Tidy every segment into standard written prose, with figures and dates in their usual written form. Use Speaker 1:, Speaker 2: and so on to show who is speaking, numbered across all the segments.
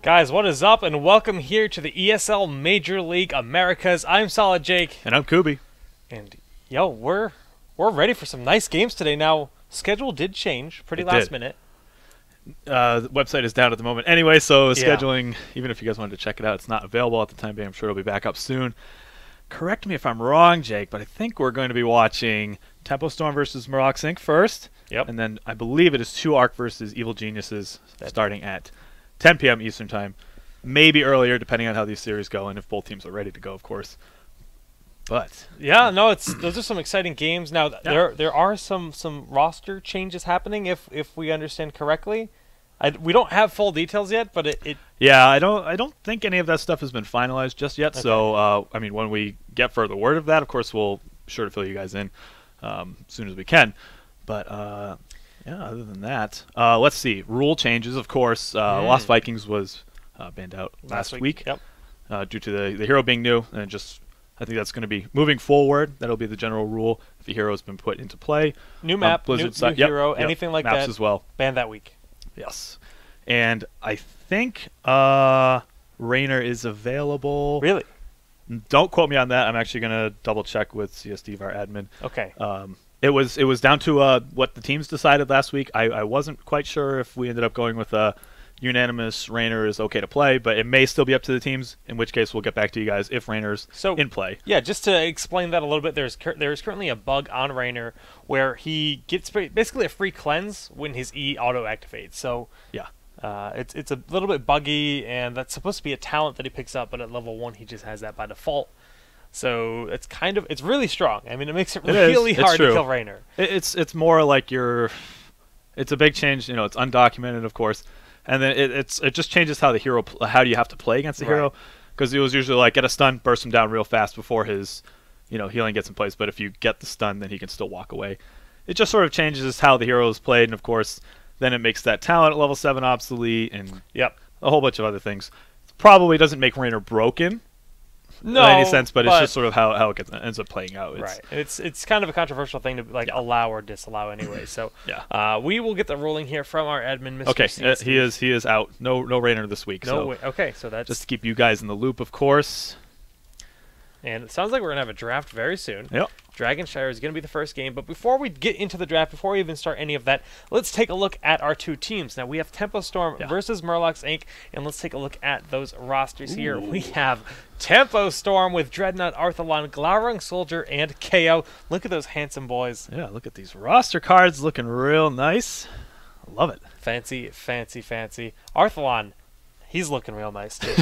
Speaker 1: Guys, what is up, and welcome here to the ESL Major League Americas. I'm Solid Jake.
Speaker 2: And I'm Kubi.
Speaker 1: And, yo, we're ready for some nice games today. Now, schedule did change pretty last minute.
Speaker 2: The website is down at the moment anyway, so scheduling, even if you guys wanted to check it out, it's not available at the time being. I'm sure it'll be back up soon. Correct me if I'm wrong, Jake, but I think we're going to be watching Tempo Storm versus Murlocs Inc. first.
Speaker 1: Yep.
Speaker 2: And then I believe it is 2Arc versus Evil Geniuses starting at 10 p.m. Eastern Time. Maybe earlier, depending on how these series go and if both teams are ready to go, of course. But
Speaker 1: yeah, no, those are some exciting games. Now, there are some roster changes happening, if we understand correctly. We don't have full details yet, but
Speaker 2: yeah, I don't think any of that stuff has been finalized just yet. Okay. So I mean, when we get further word of that, of course, we'll be sure to fill you guys in as soon as we can. But yeah, other than that, let's see. Rule changes, of course. Lost Vikings was banned out last week.
Speaker 1: Yep.
Speaker 2: Due to the hero being new, and just I think that's going to be moving forward. That'll be the general rule if the hero has been put into play.
Speaker 1: New map, new hero, anything like
Speaker 2: maps
Speaker 1: that.
Speaker 2: as well.
Speaker 1: Banned that week.
Speaker 2: Yes, and I think Raynor is available.
Speaker 1: Really?
Speaker 2: Don't quote me on that. I'm actually going to double check with CSD, our admin.
Speaker 1: Okay.
Speaker 2: It was down to what the teams decided last week. I wasn't quite sure if we ended up going with a unanimous Raynor is okay to play, but it may still be up to the teams, in which case we'll get back to you guys if Raynor's in play.
Speaker 1: Yeah, just to explain that a little bit, there's currently a bug on Raynor where he gets basically a free cleanse when his E auto-activates. So
Speaker 2: yeah,
Speaker 1: it's a little bit buggy, and that's supposed to be a talent that he picks up, but at level 1 he just has that by default. So it's really strong. I mean, it makes it really hard to kill Raynor.
Speaker 2: It's more like it's a big change. You know, it's undocumented, of course. And then it just changes how how do you have to play against the hero, because it was usually like get a stun, burst him down real fast before his healing gets in place. But if you get the stun, then he can still walk away. It just sort of changes how the hero is played, and of course, then it makes that talent at level 7 obsolete, and a whole bunch of other things. Probably doesn't make Raynor broken. In any sense, but it's just sort of how it ends up playing out.
Speaker 1: Right. It's kind of a controversial thing to allow or disallow anyway. So we will get the ruling here from our admin, Mr.
Speaker 2: Okay,
Speaker 1: CSD.
Speaker 2: he is out. No Raynor this week.
Speaker 1: Okay, so that's
Speaker 2: just to keep you guys in the loop, of course.
Speaker 1: And it sounds like we're gonna have a draft very soon.
Speaker 2: Yep.
Speaker 1: Dragonshire is going to be the first game, but before we get into the draft, before we even start any of that, let's take a look at our two teams. Now, we have Tempo Storm versus Murlocs Inc., and let's take a look at those rosters here. We have Tempo Storm with Dreadnought, Arthalon, Glaurung Soldier, and KO. Look at those handsome boys.
Speaker 2: Yeah, look at these roster cards looking real nice. I love it.
Speaker 1: Fancy, fancy, fancy. Arthalon, he's looking real nice, too.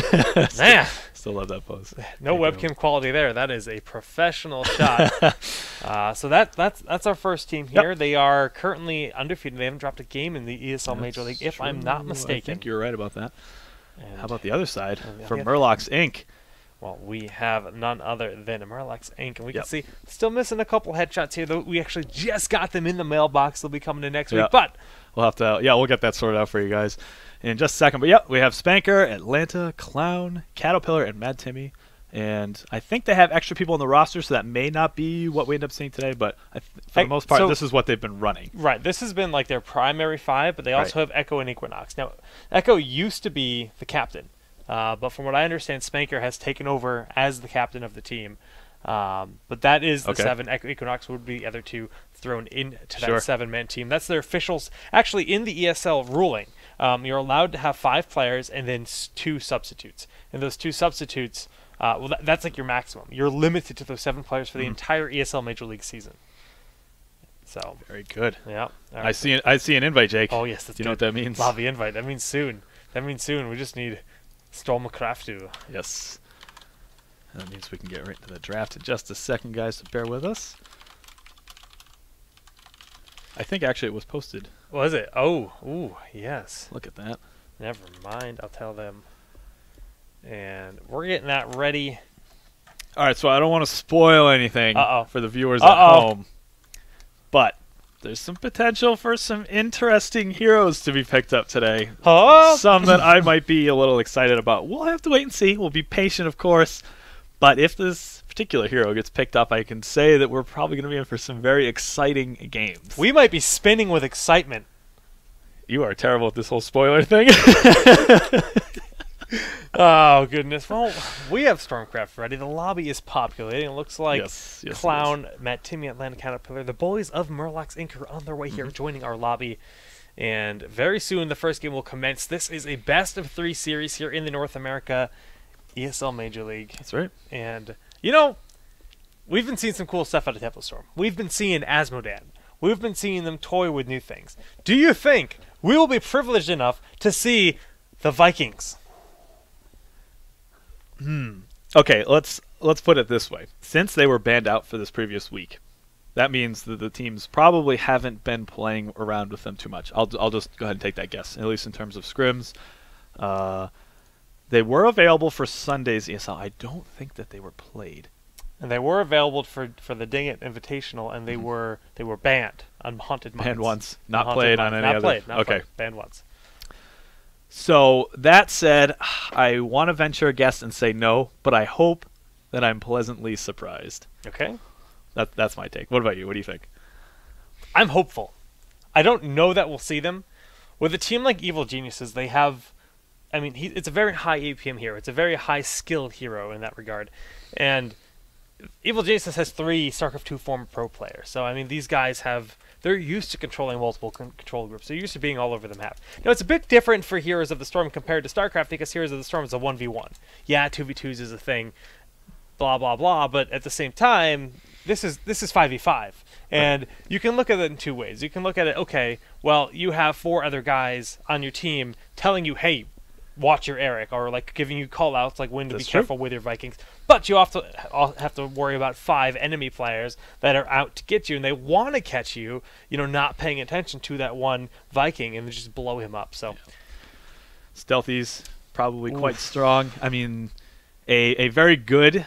Speaker 1: Man.
Speaker 2: Still love that pose.
Speaker 1: No webcam quality there. That is a professional shot. So that's our first team here. They are currently undefeated. They haven't dropped a game in the ESL Major League, if I'm not mistaken.
Speaker 2: I think you're right about that. And how about the other side for Murlocs Inc.?
Speaker 1: Well, we have none other than Murlocs Inc. And we can see still missing a couple headshots here, though we actually just got them in the mailbox. They'll be coming in next week. But
Speaker 2: we'll have to we'll get that sorted out for you guys in just a second. But we have Spanker, Atlanta, Clown, Caterpillar, and Mad Timmy. And I think they have extra people on the roster, so that may not be what we end up seeing today. But for the most part, this is what they've been running.
Speaker 1: Right. This has been like their primary 5, but they also have Echo and Equinox. Now, Echo used to be the captain, but from what I understand, Spanker has taken over as the captain of the team. But that is the 7. Equinox would be the other 2 thrown into that 7-man team. That's their officials. Actually, in the ESL ruling, you're allowed to have 5 players and then 2 substitutes. And those 2 substitutes, that's like your maximum. You're limited to those 7 players for the entire ESL Major League season. So
Speaker 2: very good.
Speaker 1: Yeah.
Speaker 2: Right. I see an invite, Jake.
Speaker 1: Oh yes, that's
Speaker 2: Do you know what that means?
Speaker 1: Lobby invite. That means soon. That means soon. We just need Stormcraftu.
Speaker 2: Yes. That means we can get right into the draft in just a second, guys, so bear with us. I think actually it was posted.
Speaker 1: Was it? Oh, ooh, yes.
Speaker 2: Look at that.
Speaker 1: Never mind. I'll tell them. And we're getting that ready.
Speaker 2: All right, so I don't want to spoil anything for the viewers at home, but there's some potential for some interesting heroes to be picked up today. Some that I might be a little excited about. We'll have to wait and see. We'll be patient, of course. But if this particular hero gets picked up, I can say that we're probably going to be in for some very exciting games.
Speaker 1: We might be spinning with excitement.
Speaker 2: You are terrible at this whole spoiler thing.
Speaker 1: Oh, goodness. Well, we have Stormcraft ready. The lobby is populating. It looks like
Speaker 2: Yes,
Speaker 1: Clown, Matt Timmy, Atlanta Caterpillar, the boys of Murlocs Inc. are on their way here, joining our lobby. And very soon, the first game will commence. This is a best-of-3 series here in the North America ESL Major League.
Speaker 2: That's right.
Speaker 1: And, we've been seeing some cool stuff out of Tempo Storm. We've been seeing Asmodan. We've been seeing them toy with new things. Do you think we will be privileged enough to see the Vikings?
Speaker 2: Okay, let's put it this way. Since they were banned out for this previous week, that means that the teams probably haven't been playing around with them too much. I'll just go ahead and take that guess, at least in terms of scrims. They were available for Sunday's ESL. I don't think that they were played.
Speaker 1: And they were available for the Ding It Invitational, and they were banned on Haunted Minds.
Speaker 2: Banned once, not played on any other.
Speaker 1: Not played. Banned once.
Speaker 2: So that said, I want to venture a guess and say no, but I hope that I'm pleasantly surprised.
Speaker 1: Okay.
Speaker 2: That's my take. What about you? What do you think?
Speaker 1: I'm hopeful. I don't know that we'll see them. With a team like Evil Geniuses, they have... it's a very high APM hero. It's a very high-skilled hero in that regard. And Evil Geniuses has 3 StarCraft 2 former pro players. So, these guys they're used to controlling multiple control groups. They're used to being all over the map. Now, it's a bit different for Heroes of the Storm compared to StarCraft because Heroes of the Storm is a 1v1. Yeah, 2v2s is a thing, blah, blah, blah, but at the same time, this is 5v5. And you can look at it in 2 ways. You can look at it, okay, well, you have 4 other guys on your team telling you, hey, watch your Eric, or giving you call-outs like when to be careful with your Vikings. But you also have to worry about 5 enemy players that are out to get you, and they want to catch you, not paying attention to that one Viking, and just blow him up. So,
Speaker 2: Stealthy's probably quite strong. A very good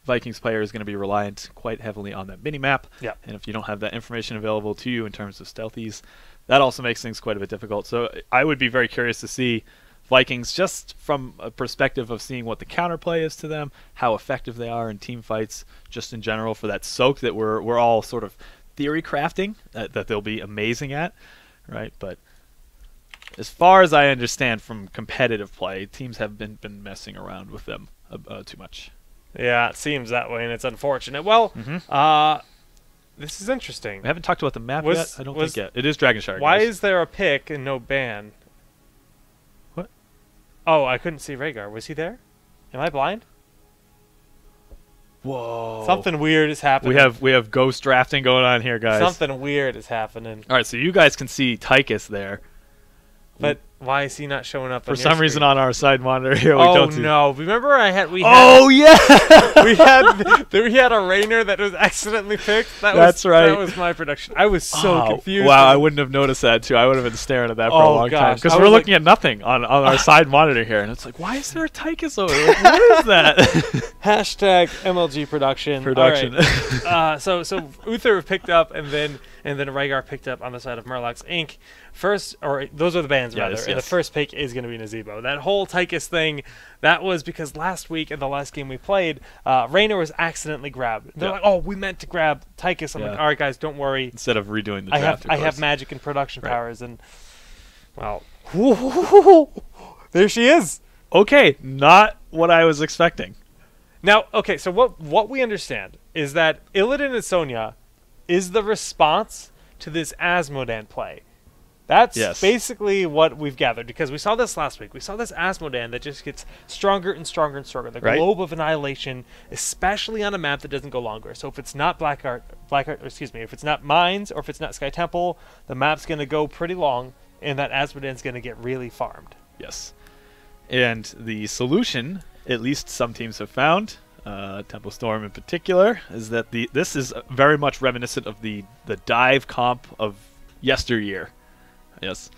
Speaker 2: Vikings player is going to be reliant quite heavily on that mini-map.
Speaker 1: Yeah.
Speaker 2: And if you don't have that information available to you in terms of Stealthy's, that also makes things quite a bit difficult. So I would be very curious to see Vikings, just from a perspective of seeing what the counterplay is to them, how effective they are in team fights, just in general for that soak that we're all sort of theory crafting that they'll be amazing at, right? But as far as I understand from competitive play, teams have been messing around with them too much.
Speaker 1: Yeah, it seems that way, and it's unfortunate. Well, this is interesting.
Speaker 2: We haven't talked about the map yet. I don't think yet. It is Dragon Shark.
Speaker 1: Why is there a pick and no ban?
Speaker 2: What?
Speaker 1: Oh, I couldn't see Rhaegar. Was he there? Am I blind?
Speaker 2: Whoa.
Speaker 1: Something weird is happening.
Speaker 2: We have ghost drafting going on here, guys.
Speaker 1: Something weird is happening.
Speaker 2: All right, so you guys can see Tychus there.
Speaker 1: But why is he not showing up?
Speaker 2: For some reason on our side monitor here, we
Speaker 1: don't
Speaker 2: don't
Speaker 1: see.
Speaker 2: Oh
Speaker 1: no! Remember,
Speaker 2: oh yeah,
Speaker 1: we had a Rainer that was accidentally picked.
Speaker 2: That's right.
Speaker 1: That was my production. I was so confused.
Speaker 2: Wow, I wouldn't have noticed that too. I would have been staring at that for a long time because we're looking at nothing on our side monitor here, and it's like, why is there a Tychus over there? What is that?
Speaker 1: Hashtag MLG production. All right. So Uther picked up, and then Rhaegar picked up on the side of Murlocs Inc. First, or those are the bands rather.
Speaker 2: Yes.
Speaker 1: And the first pick is going to be Nazebo. That whole Tychus thing, that was because last week in the last game we played, Raynor was accidentally grabbed. They're like, "Oh, we meant to grab Tychus." I'm like, "All right, guys, don't worry."
Speaker 2: Instead of redoing the draft,
Speaker 1: I have magic and production powers, and well, there she is.
Speaker 2: Okay, not what I was expecting.
Speaker 1: Now, okay, so what we understand is that Illidan and Sonya is the response to this Asmodan play. That's basically what we've gathered, because we saw this last week. We saw this Asmodan that just gets stronger and stronger and stronger. The Globe of Annihilation, especially on a map that doesn't go longer. So if it's not if it's not Mines or if it's not Sky Temple, the map's going to go pretty long, and that Asmodan's going to get really farmed.
Speaker 2: Yes. And the solution, at least some teams have found, Tempo Storm in particular, is that this is very much reminiscent of the dive comp of yesteryear. Yes,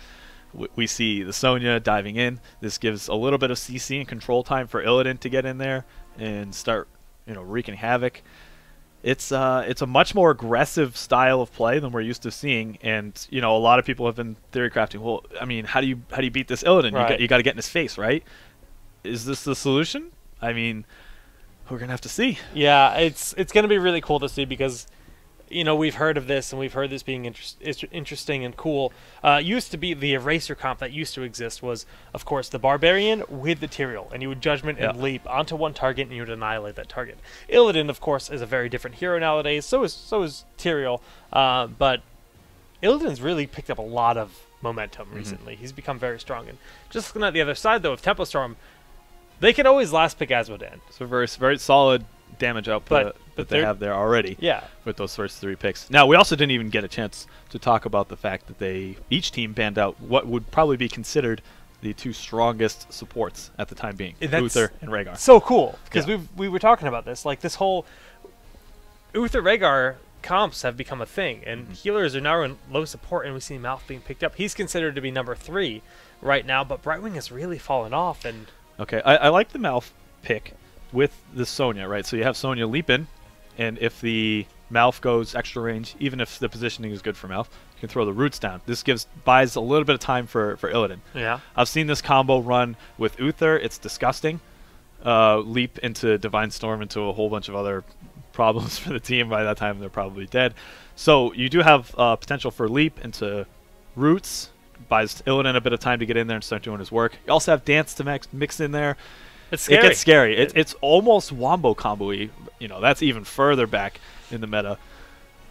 Speaker 2: we see the Sonya diving in. This gives a little bit of CC and control time for Illidan to get in there and start, wreaking havoc. It's a much more aggressive style of play than we're used to seeing, and a lot of people have been theory crafting. Well, how do you beat this Illidan?
Speaker 1: Right.
Speaker 2: You got to get in his face, right? Is this the solution? We're gonna have to see.
Speaker 1: Yeah, it's gonna be really cool to see, because you know, we've heard of this, and we've heard this being interesting and cool. Used to be the Eraser comp that used to exist was, of course, the Barbarian with the Tyrael, and you would Judgment and leap onto one target, and you would annihilate that target. Illidan, of course, is a very different hero nowadays. So is Tyrael, but Illidan's really picked up a lot of momentum recently. He's become very strong. And just looking at the other side, though, of Tempo Storm, they can always last pick Azmodan.
Speaker 2: So very, very solid damage output that they have there already.
Speaker 1: Yeah.
Speaker 2: With those first 3 picks. Now, we also didn't even get a chance to talk about the fact that each team banned out what would probably be considered the 2 strongest supports at the time being, Uther and Rehgar.
Speaker 1: So cool, because we were talking about this. Like, this whole Uther Rehgar comps have become a thing, and healers are now in low support, and we see Malf being picked up. He's considered to be number 3 right now, but Brightwing has really fallen off. And
Speaker 2: okay, I like the Malf pick with the Sonya, right? So you have Sonya leap in, and if the Malf goes extra range, even if the positioning is good for Malf, you can throw the roots down. This buys a little bit of time for Illidan.
Speaker 1: Yeah,
Speaker 2: I've seen this combo run with Uther. It's disgusting. Leap into Divine Storm into a whole bunch of other problems for the team. By that time, they're probably dead. So you do have potential for leap into roots. Buys Illidan a bit of time to get in there and start doing his work. You also have dance to mix in there.
Speaker 1: It's scary.
Speaker 2: It gets scary. It's almost wombo combo-y. You know, that's even further back in the meta.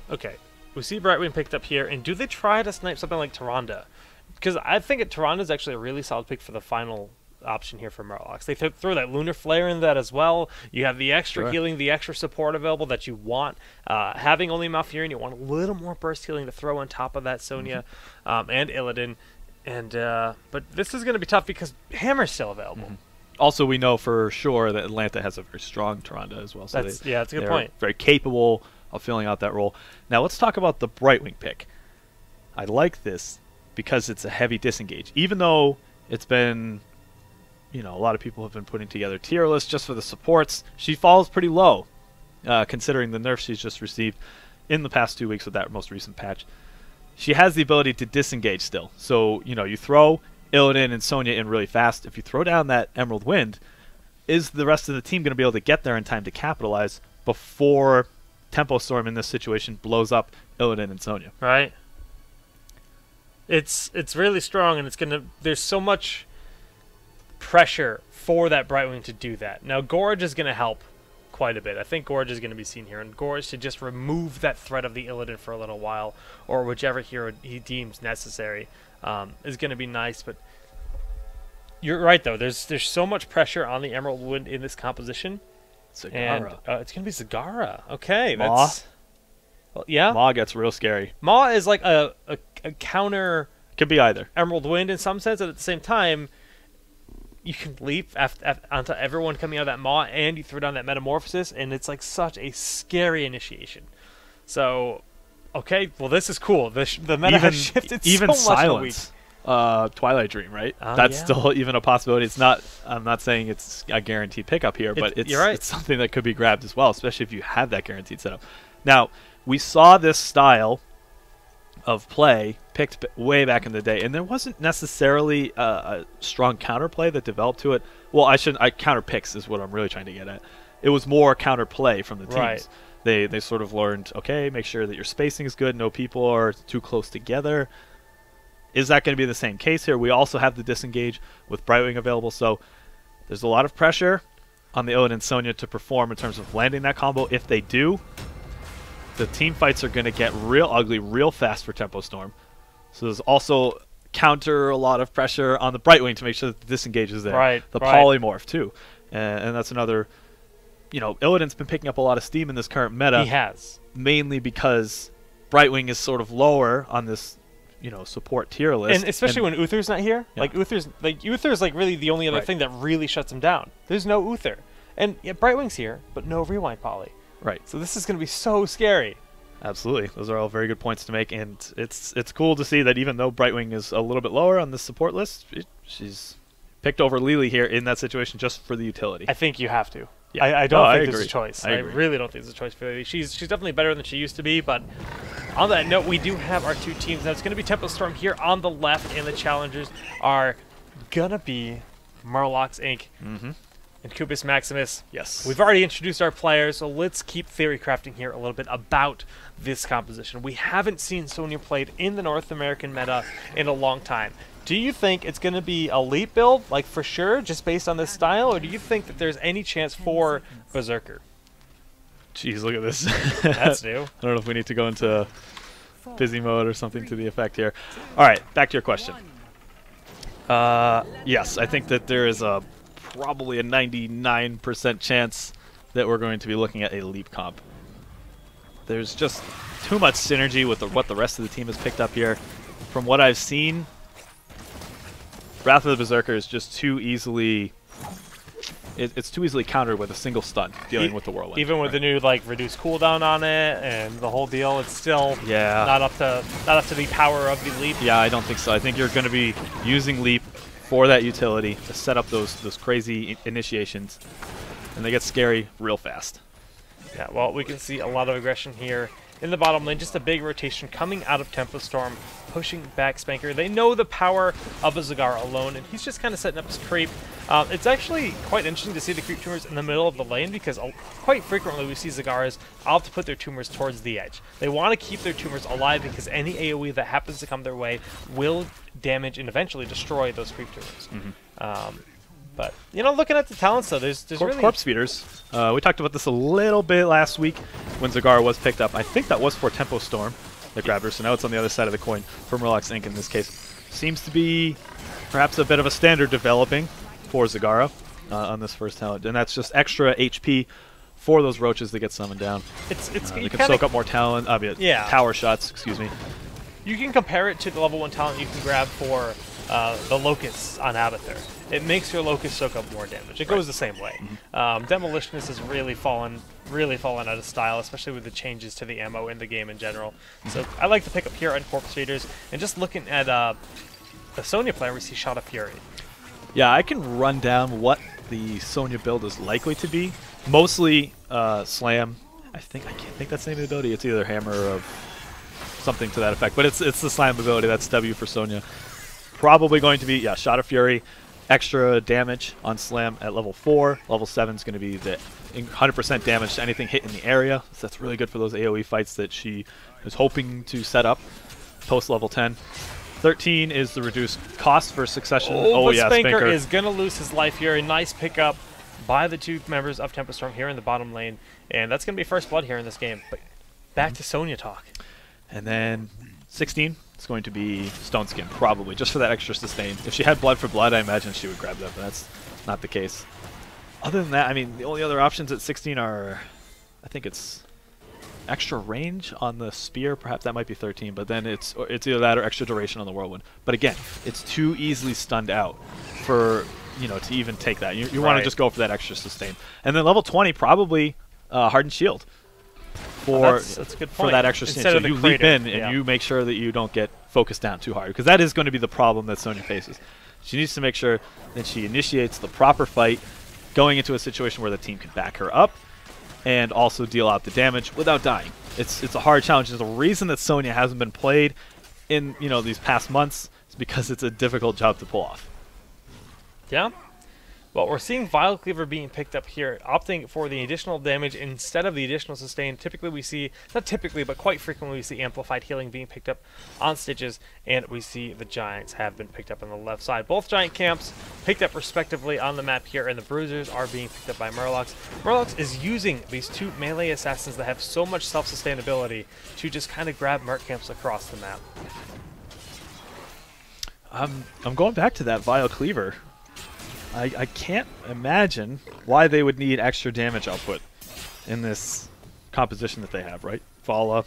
Speaker 1: Okay, we see Brightwing picked up here, and do they try to snipe something like Tyrande? Because I think Tyrande is actually a really solid pick for the final option here for Murlocs. They throw that Lunar Flare in that as well. You have the extra healing, the extra support available that you want. Having only Malfurion, you want a little more burst healing to throw on top of that Sonya and Illidan. And but this is going to be tough because Hammer's still available.
Speaker 2: Also, we know for sure that Atlanta has a very strong Tyrande as well. So
Speaker 1: that's a good point.
Speaker 2: Very capable of filling out that role. Now let's talk about the Brightwing pick. I like this because it's a heavy disengage. Even though it's been, you know, a lot of people have been putting together tier lists just for the supports, she falls pretty low, considering the nerfs she's just received in the past 2 weeks with that most recent patch. She has the ability to disengage still. So, you know, you throw Illidan and Sonya in really fast. If you throw down that Emerald Wind, is the rest of the team going to be able to get there in time to capitalize before Tempo Storm in this situation blows up Illidan and Sonya?
Speaker 1: Right. It's really strong, and there's so much pressure for that Brightwing to do that. Now, Gorge is going to help quite a bit. I think Gorge is going to be seen here, and Gorge should just remove that threat of the Illidan for a little while, or whichever hero he deems necessary, is going to be nice. But you're right, though. There's so much pressure on the Emerald Wind in this composition.
Speaker 2: Zagara.
Speaker 1: And it's going to be Zagara. Okay,
Speaker 2: Maw.
Speaker 1: that's... Well, yeah.
Speaker 2: Maw gets real scary.
Speaker 1: Maw is like a counter...
Speaker 2: Could be either.
Speaker 1: Emerald Wind in some sense, and at the same time, you can leap onto everyone coming out of that Maw, and you throw down that Metamorphosis, and it's like such a scary initiation. So, okay, well, this is cool. The meta has shifted
Speaker 2: even
Speaker 1: so much in a week.
Speaker 2: Silence. Twilight Dream, right? That's still even a possibility. It's not. I'm not saying it's a guaranteed pickup here, but it's something that could be grabbed as well, especially if you have that guaranteed setup. Now, we saw this style of play picked way back in the day, and there wasn't necessarily a strong counterplay that developed to it. Well, counter picks is what I'm really trying to get at. It was more counterplay from the teams.
Speaker 1: Right.
Speaker 2: They sort of learned, okay, make sure that your spacing is good, no people are too close together. Is that going to be the same case here? We also have the disengage with Brightwing available, so there's a lot of pressure on the Illidan and Sonya to perform in terms of landing that combo. If they do, the team fights are going to get real ugly real fast for Tempo Storm. So there's also a lot of pressure on the Brightwing to make sure that the disengage is there.
Speaker 1: Right.
Speaker 2: The polymorph too, and that's another. You know, Illidan's been picking up a lot of steam in this current meta.
Speaker 1: He has,
Speaker 2: mainly because Brightwing is sort of lower on this, you know, support tier list,
Speaker 1: and especially when Uther's not here.
Speaker 2: Yeah.
Speaker 1: Like Uther's like really the only other thing that really shuts him down. There's no Uther, and yeah, Brightwing's here, but no rewind poly.
Speaker 2: Right.
Speaker 1: So this is going to be so scary.
Speaker 2: Absolutely. Those are all very good points to make, and it's cool to see that even though Brightwing is a little bit lower on the support list, she's picked over Lily here in that situation just for the utility.
Speaker 1: I think you have to.
Speaker 2: Yeah.
Speaker 1: I don't think
Speaker 2: agree.
Speaker 1: there's a choice.
Speaker 2: I agree.
Speaker 1: really don't think there's a choice for Lily. She's definitely better than she used to be, but on that note, we do have our 2 teams. Now, it's going to be Tempo Storm here on the left, and the challengers are going to be Murlocs Inc. Incubus Maximus.
Speaker 2: Yes.
Speaker 1: We've already introduced our players, so let's keep theory crafting here a little bit about this composition. We haven't seen Sonya played in the North American meta in a long time. Do you think it's going to be a Leap build, like for sure, just based on this style, or do you think that there's any chance for Berserker?
Speaker 2: Jeez, look at this.
Speaker 1: That's new.
Speaker 2: I don't know if we need to go into busy mode or something to the effect here. All right, back to your question. Yes, I think that there is probably a 99% chance that we're going to be looking at a Leap comp. There's just too much synergy with what the rest of the team has picked up here. From what I've seen, Wrath of the Berserker is just too easily... It's too easily countered with a single stun dealing with the Whirlwind.
Speaker 1: Even with the new reduced cooldown on it and the whole deal, it's still not up to the power of the Leap.
Speaker 2: Yeah, I don't think so. I think you're going to be using Leap for that utility to set up those crazy initiations, and they get scary real fast.
Speaker 1: Yeah, well, we can see a lot of aggression here in the bottom lane. Just a big rotation coming out of Tempo Storm, pushing back Spanker. They know the power of a Zagara alone, and he's just kind of setting up his creep. It's actually quite interesting to see the creep tumors in the middle of the lane, because quite frequently we see Zagaras opt to put their tumors towards the edge. They want to keep their tumors alive because any AoE that happens to come their way will damage and eventually destroy those creep tumors. But, you know, looking at the talents, though, there's really...
Speaker 2: Corpse Feeders. We talked about this a little bit last week when Zagara was picked up. I think that was for Tempo Storm that grabbed her, so now it's on the other side of the coin for Murlocs Inc. in this case. Seems to be perhaps a bit of a standard developing for Zagara on this first talent, and that's just extra HP for those roaches that get summoned down. They can soak up more talent, tower shots, excuse me.
Speaker 1: You can compare it to the level 1 talent you can grab for the Locusts on Abathur. It makes your Locust soak up more damage. It goes the same way. Demolitionist has really fallen out of style, especially with the changes to the ammo in the game in general. So I like to pick up here on Corpse Feeders, and just looking at the Sonya player, we see Shot of Fury.
Speaker 2: Yeah, I can run down what the Sonya build is likely to be. Mostly Slam. I can't think that's the name of the ability. It's either Hammer or something to that effect, but it's the Slam ability. That's W for Sonya. Probably going to be Shot of Fury. Extra damage on Slam at level 4. Level 7 is going to be the 100% damage to anything hit in the area. So that's really good for those AoE fights that she is hoping to set up post level 10. 13 is the reduced cost for Succession.
Speaker 1: Oh yeah, Spanker is going to lose his life here. A nice pickup by the two members of Tempo Storm here in the bottom lane. And that's going to be first blood here in this game. But back to Sonya talk.
Speaker 2: And then 16. It's going to be Stone Skin, probably, just for that extra sustain. If she had Blood for Blood, I imagine she would grab that, but that's not the case. Other than that, I mean, the only other options at 16 are, I think it's extra range on the Spear. Perhaps that might be 13, but then it's either that or extra duration on the Whirlwind. But again, it's too easily stunned out for, to even take that. You want to just go for that extra sustain. And then level 20, probably Hardened Shield. That's a good point. For that extra sustain. So you leap in and you make sure that you don't get focused down too hard, because that is going to be the problem that Sonya faces. She needs to make sure that she initiates the proper fight, going into a situation where the team can back her up and also deal out the damage without dying. It's a hard challenge. There's a reason that Sonya hasn't been played in these past months is because it's a difficult job to pull off.
Speaker 1: Yeah. Well, we're seeing Vile Cleaver being picked up here, opting for the additional damage instead of the additional sustain. Typically we see, not typically, but quite frequently we see Amplified Healing being picked up on Stitches, and we see the Giants have been picked up on the left side. Both Giant camps picked up respectively on the map here, and the Bruisers are being picked up by Murlocs. Murlocs is using these two melee assassins that have so much self-sustainability to just kind of grab Merc camps across the map.
Speaker 2: I'm going back to that Vile Cleaver. I can't imagine why they would need extra damage output in this composition that they have, right? Vala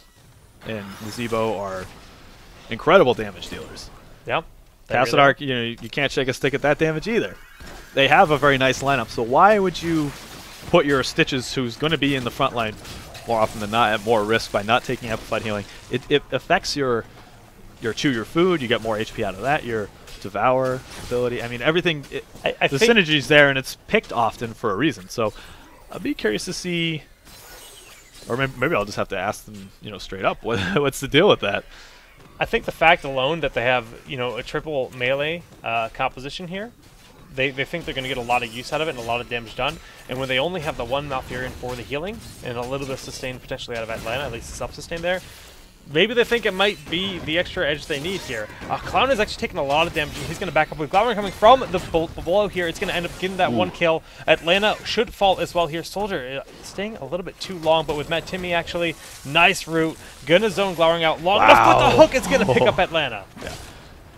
Speaker 2: and Zebo are incredible damage dealers.
Speaker 1: Yep.
Speaker 2: Tassadar, you can't shake a stick at that damage either. They have a very nice lineup, so why would you put your Stitches, who's going to be in the front line more often than not, at more risk by not taking Amplified Healing? It affects your chew your food, you get more HP out of that, your Devour ability. I mean, everything, the synergy's there, and it's picked often for a reason. So I'll be curious to see, or maybe I'll just have to ask them, straight up, what's the deal with that?
Speaker 1: I think the fact alone that they have, a triple melee composition here they think they're going to get a lot of use out of it and a lot of damage done. And when they only have the one Malfurion for the healing and a little bit of sustain potentially out of Atlanta, at least self-sustain there, maybe they think it might be the extra edge they need here. Clown is actually taking a lot of damage, and he's going to back up with Glowering coming from the below here. It's going to end up getting that one kill. Atlanta should fall as well here. Soldier staying a little bit too long, but with Matt Timmy actually, nice route. Going to zone Glowering out long enough, but the hook is going to pick up Atlanta.
Speaker 2: Yeah.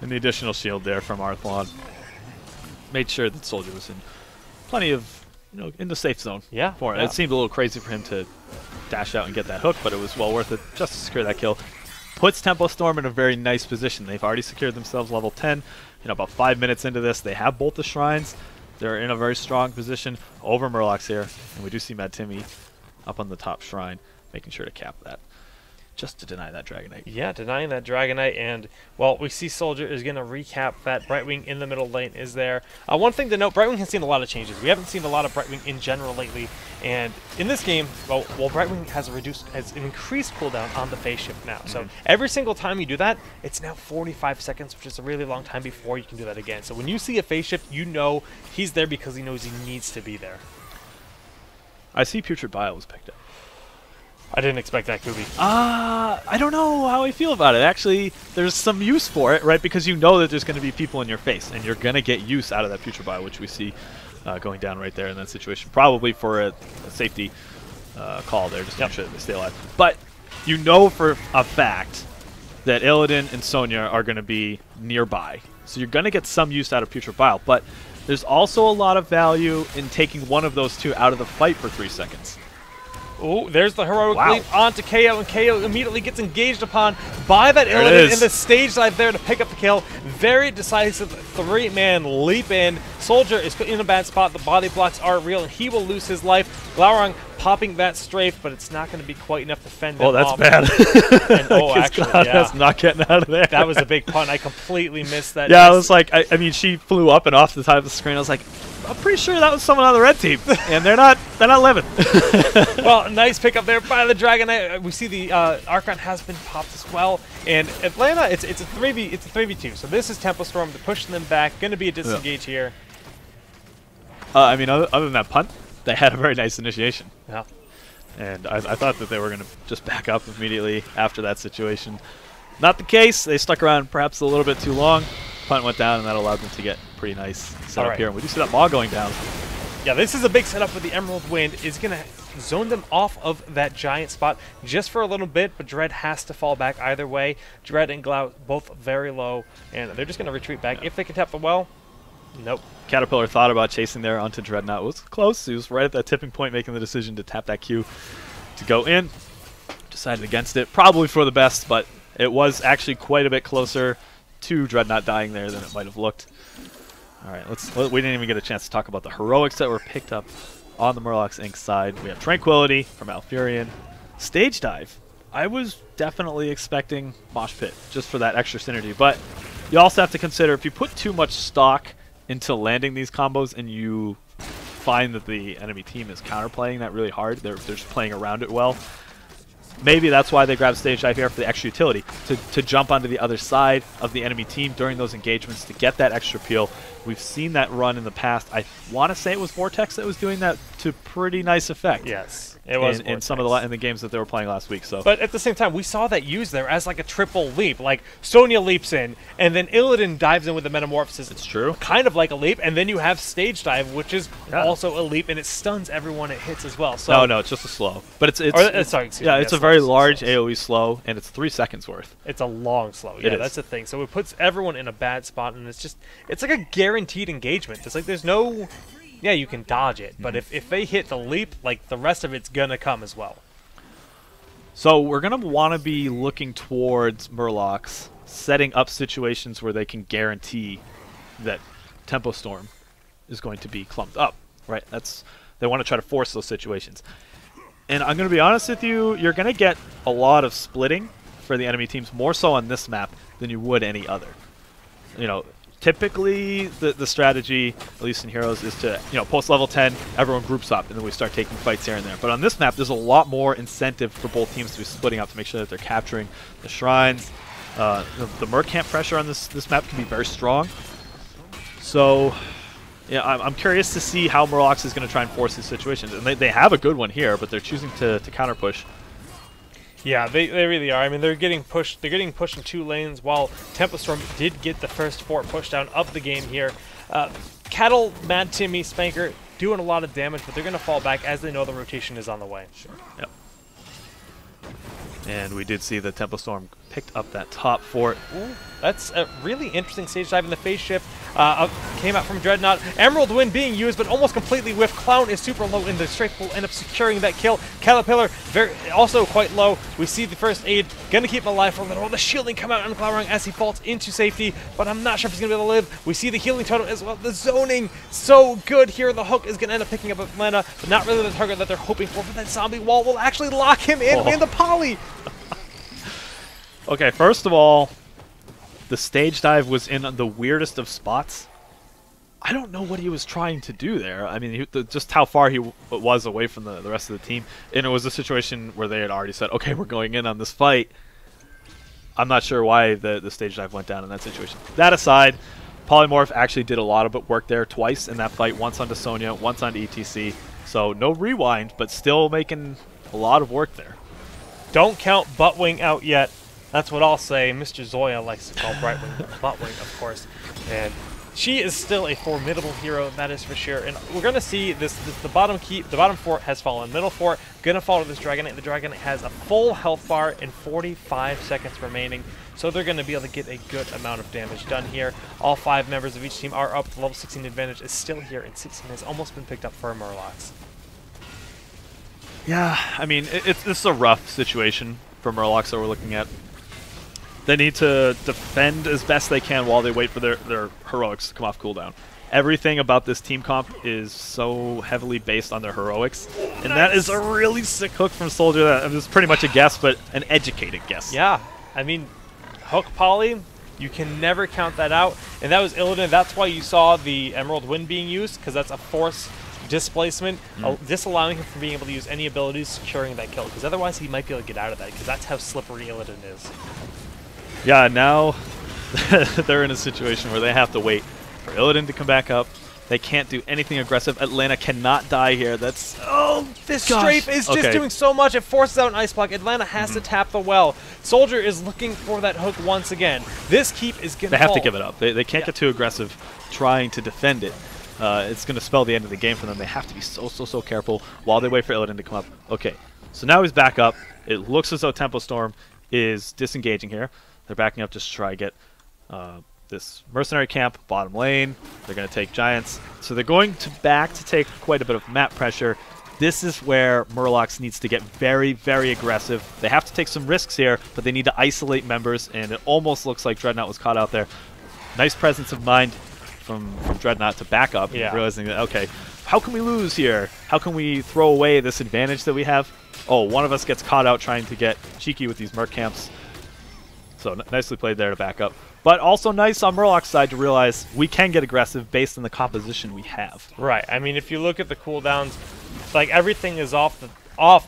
Speaker 2: And the additional shield there from Arthlon made sure that Soldier was in plenty of, in the safe zone.
Speaker 1: Yeah.
Speaker 2: For it. It seemed a little crazy for him to dash out and get that hook, but it was well worth it just to secure that kill. Puts Tempo Storm in a very nice position. They've already secured themselves level 10. About 5 minutes into this, they have both the shrines. They're in a very strong position over Murlocs here, and we do see Mad Timmy up on the top shrine, making sure to cap that, just to deny that Dragonite.
Speaker 1: Yeah, denying that Dragonite, and, well, we see Soldier is going to recap that. Brightwing in the middle lane is there. One thing to note, Brightwing has seen a lot of changes. We haven't seen a lot of Brightwing in general lately, and in this game, well Brightwing has an increased cooldown on the phase shift now. So every single time you do that, it's now 45 seconds, which is a really long time before you can do that again. So when you see a phase shift, you know he's there because he knows he needs to be there.
Speaker 2: I see Putrid Bile was picked up.
Speaker 1: I didn't expect that, Kubi.
Speaker 2: I don't know how I feel about it. Actually, there's some use for it, right? Because you know that there's going to be people in your face, and you're going to get use out of that Putrid Bile, which we see going down right there in that situation. Probably for a safety call there, just to make sure that they stay alive. But you know for a fact that Illidan and Sonya are going to be nearby. So you're going to get some use out of Putrid Bile. But there's also a lot of value in taking one of those two out of the fight for 3 seconds.
Speaker 1: Oh, there's the heroic leap onto KO, and KO immediately gets engaged upon by that Illidan in the stage dive there to pick up the kill. Very decisive 3-man leap in. Soldier is in a bad spot. The body blocks are real, and he will lose his life. Glaurung popping that strafe, but it's not going to be quite enough to fend him
Speaker 2: that's
Speaker 1: off.
Speaker 2: bad.
Speaker 1: And, actually,
Speaker 2: that's not getting out of there.
Speaker 1: That was a big pun. I completely missed that.
Speaker 2: Yeah, I was like, I mean, she flew up and off the side of the screen. I was like, I'm pretty sure that was someone on the red team, and they're not living.
Speaker 1: Well, nice pickup there by the Dragonite. We see the Archon has been popped as well, and Atlanta, it's a 3v2. So this is Tempo Storm pushing them back. Going to be a disengage here.
Speaker 2: I mean, other than that punt, they had a very nice initiation.
Speaker 1: Yeah.
Speaker 2: And I thought that they were going to just back up immediately after that situation. Not the case. They stuck around perhaps a little bit too long. Punt went down, and that allowed them to get pretty nice setup here. And we do see that Maw going down.
Speaker 1: Yeah, this is a big setup with the Emerald Wind. Is going to zone them off of that giant spot just for a little bit, but Dread has to fall back either way. Dread and Glau both very low, and they're just going to retreat back. If they can tap the well, nope.
Speaker 2: Caterpillar thought about chasing there onto Dreadnought. It was close. He was right at that tipping point, making the decision to tap that Q to go in. Decided against it, probably for the best, but it was actually quite a bit closer to Dreadnought dying there than it might have looked. All right, we didn't even get a chance to talk about the heroics that were picked up on the Murlocs Inc. side. We have Tranquility from Malfurion. Stage Dive. I was definitely expecting Mosh Pit just for that extra synergy, but you also have to consider if you put too much stock into landing these combos and you find that the enemy team is counterplaying that really hard, they're just playing around it well, maybe that's why they grabbed Stage Dive here for the extra utility, to jump onto the other side of the enemy team during those engagements to get that extra peel. We've seen that run in the past. I want to say it was Vortex that was doing that to pretty nice effect.
Speaker 1: Yes, it was
Speaker 2: in some of the games that they were playing last week. So,
Speaker 1: but at the same time, we saw that used there as like a triple leap. Like Sonya leaps in, and then Illidan dives in with the Metamorphosis.
Speaker 2: It's true.
Speaker 1: Kind of like a leap, and then you have Stage Dive, which is also a leap, and it stuns everyone it hits as well. So
Speaker 2: no, it's just a slow. But it's
Speaker 1: it's
Speaker 2: a very large AOE slow, and it's 3 seconds worth.
Speaker 1: It's a long slow. Yeah, that's the thing. So it puts everyone in a bad spot, and it's like a guaranteed engagement. It's like there's no, you can dodge it, but if they hit the leap, like the rest of it's gonna come as well.
Speaker 2: So we're gonna want to be looking towards Murlocs setting up situations where they can guarantee that Tempo Storm is going to be clumped up, right? They want to try to force those situations. And I'm going to be honest with you, you're going to get a lot of splitting for the enemy teams, more so on this map than you would any other. Typically the strategy, at least in Heroes, is to post level 10, everyone groups up, and then we start taking fights here and there. But on this map, there's a lot more incentive for both teams to be splitting up to make sure that they're capturing the shrines. The Merc camp pressure on this map can be very strong. So, yeah, I'm curious to see how Murlocs is going to try and force these situations. And they have a good one here, but they're choosing to counter push.
Speaker 1: Yeah, they really are. I mean, they're getting pushed. They're getting pushed in 2 lanes, while Tempo Storm did get the first fort pushdown of the game here. Cattle, Mad Timmy, Spanker doing a lot of damage, but they're going to fall back as they know the rotation is on the way.
Speaker 2: Sure. Yep. And we did see the Tempo Storm picked up that top fort.
Speaker 1: Ooh, that's a really interesting stage dive in the phase shift. Came out from Dreadnought. Emerald Wind being used, but almost completely whiffed. Clown is super low, and the Strafe will end up securing that kill. Caterpillar also quite low. We see the first aid. Gonna keep him alive for a little while. The shielding come out on Clownrung as he falls into safety, but I'm not sure if he's gonna be able to live. We see the healing totem as well. The zoning so good here. The hook is gonna end up picking up Atlanta, but not really the target that they're hoping for. But that zombie wall will actually lock him in. And the poly.
Speaker 2: Okay, first of all, the stage dive was in the weirdest of spots. I don't know what he was trying to do there. I mean, just how far he was away from the rest of the team. And it was a situation where they had already said, okay, we're going in on this fight. I'm not sure why the stage dive went down in that situation. That aside, Polymorph actually did a lot of work there twice in that fight, once onto Sonya, once onto ETC. So no rewind, but still making a lot of work there.
Speaker 1: Don't count Buttwing out yet. That's what I'll say. Mr. Zoya likes to call Brightwing Buttwing, of course. And she is still a formidable hero, that is for sure. And we're going to see the bottom fort has fallen. Middle fort going to fall to this Dragonite. The Dragonite has a full health bar and 45 seconds remaining. So they're going to be able to get a good amount of damage done here. All 5 members of each team are up. The level 16 advantage is still here, and 16 has almost been picked up for Murlocs.
Speaker 2: Yeah, I mean, this is a rough situation for Murlocs that we're looking at. They need to defend as best they can while they wait for their heroics to come off cooldown. Everything about this team comp is so heavily based on their heroics, and that is a really sick hook from Soldier. That is pretty much a guess, but an educated guess.
Speaker 1: Yeah, I mean, hook poly, you can never count that out, and that was Illidan. That's why you saw the Emerald Wind being used, because that's a force displacement, disallowing him from being able to use any abilities securing that kill, because otherwise he might be able to get out of that, because that's how slippery Illidan is.
Speaker 2: Yeah, now they're in a situation where they have to wait for Illidan to come back up. They can't do anything aggressive. Atlanta cannot die here. That's...
Speaker 1: Oh, this Strafe is just doing so much. It forces out an Ice Block. Atlanta has to tap the well. Soldier is looking for that hook once again. This keep is going to
Speaker 2: They have to give it up. They can't get too aggressive trying to defend it. It's going to spell the end of the game for them. They have to be so careful while they wait for Illidan to come up. Okay, so now he's back up. It looks as though Tempo Storm is disengaging here. They're backing up just to try to get this mercenary camp bottom lane. They're going to take Giants. So they're going back to take quite a bit of map pressure. This is where Murlocs needs to get very aggressive. They have to take some risks here, but they need to isolate members, and it almost looks like Dreadnought was caught out there. Nice presence of mind from Dreadnought to back up, realizing that, okay, how can we lose here? How can we throw away this advantage that we have? Oh, one of us gets caught out trying to get cheeky with these Merc camps. So nicely played there to back up. But also nice on Murloc's side to realize we can get aggressive based on the composition we have.
Speaker 1: Right. I mean, if you look at the cooldowns, like everything is off,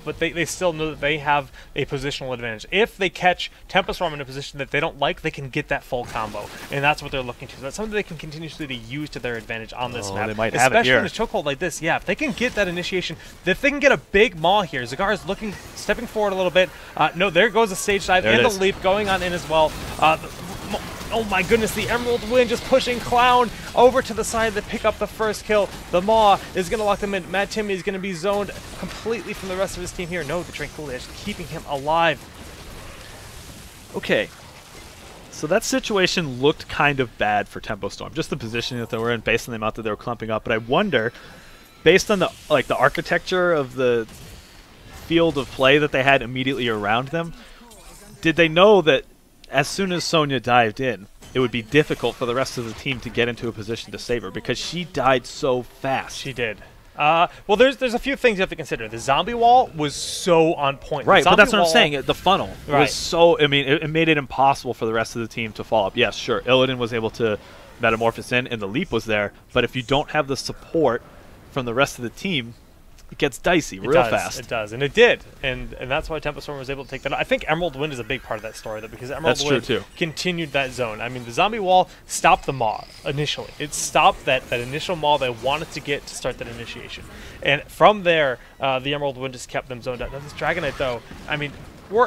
Speaker 1: but they still know that they have a positional advantage. If they catch Tempo Storm in a position that they don't like, they can get that full combo, and that's what they're looking to. That's something they can continuously use to their advantage on this map.
Speaker 2: They might have it here.
Speaker 1: Especially in a chokehold like this. Yeah, if they can get that initiation, if they can get a big maw here. Zagar is stepping forward a little bit. No, there goes a stage dive and the leap going on in as well. Oh my goodness, the Emerald Wind just pushing Clown over to the side to pick up the first kill. The Maw is going to lock them in. Mad Timmy is going to be zoned completely from the rest of his team here. No, the Tranquility is keeping him alive.
Speaker 2: Okay. So that situation looked kind of bad for Tempo Storm. Just the positioning that they were in based on the amount that they were clumping up. But I wonder, based on the architecture of the field of play that they had immediately around them, did they know that as soon as Sonya dived in, it would be difficult for the rest of the team to get into a position to save her because she died so fast?
Speaker 1: She did. Well, there's a few things you have to consider. The zombie wall was so on point.
Speaker 2: Right, but that's what I'm saying. The funnel was so... I mean, it made it impossible for the rest of the team to follow up. Yes, sure, Illidan was able to metamorphose in, and the leap was there, but if you don't have the support from the rest of the team, it gets dicey real fast.
Speaker 1: It does, and it did, and that's why Tempo Storm was able to take that. I think Emerald Wind is a big part of that story, though, because Emerald Wind continued that zone. I mean, the zombie wall stopped the Maw initially. It stopped that initial Maw they wanted to get to start that initiation, and from there, the Emerald Wind just kept them zoned out. Now this Dragonite, though, I mean,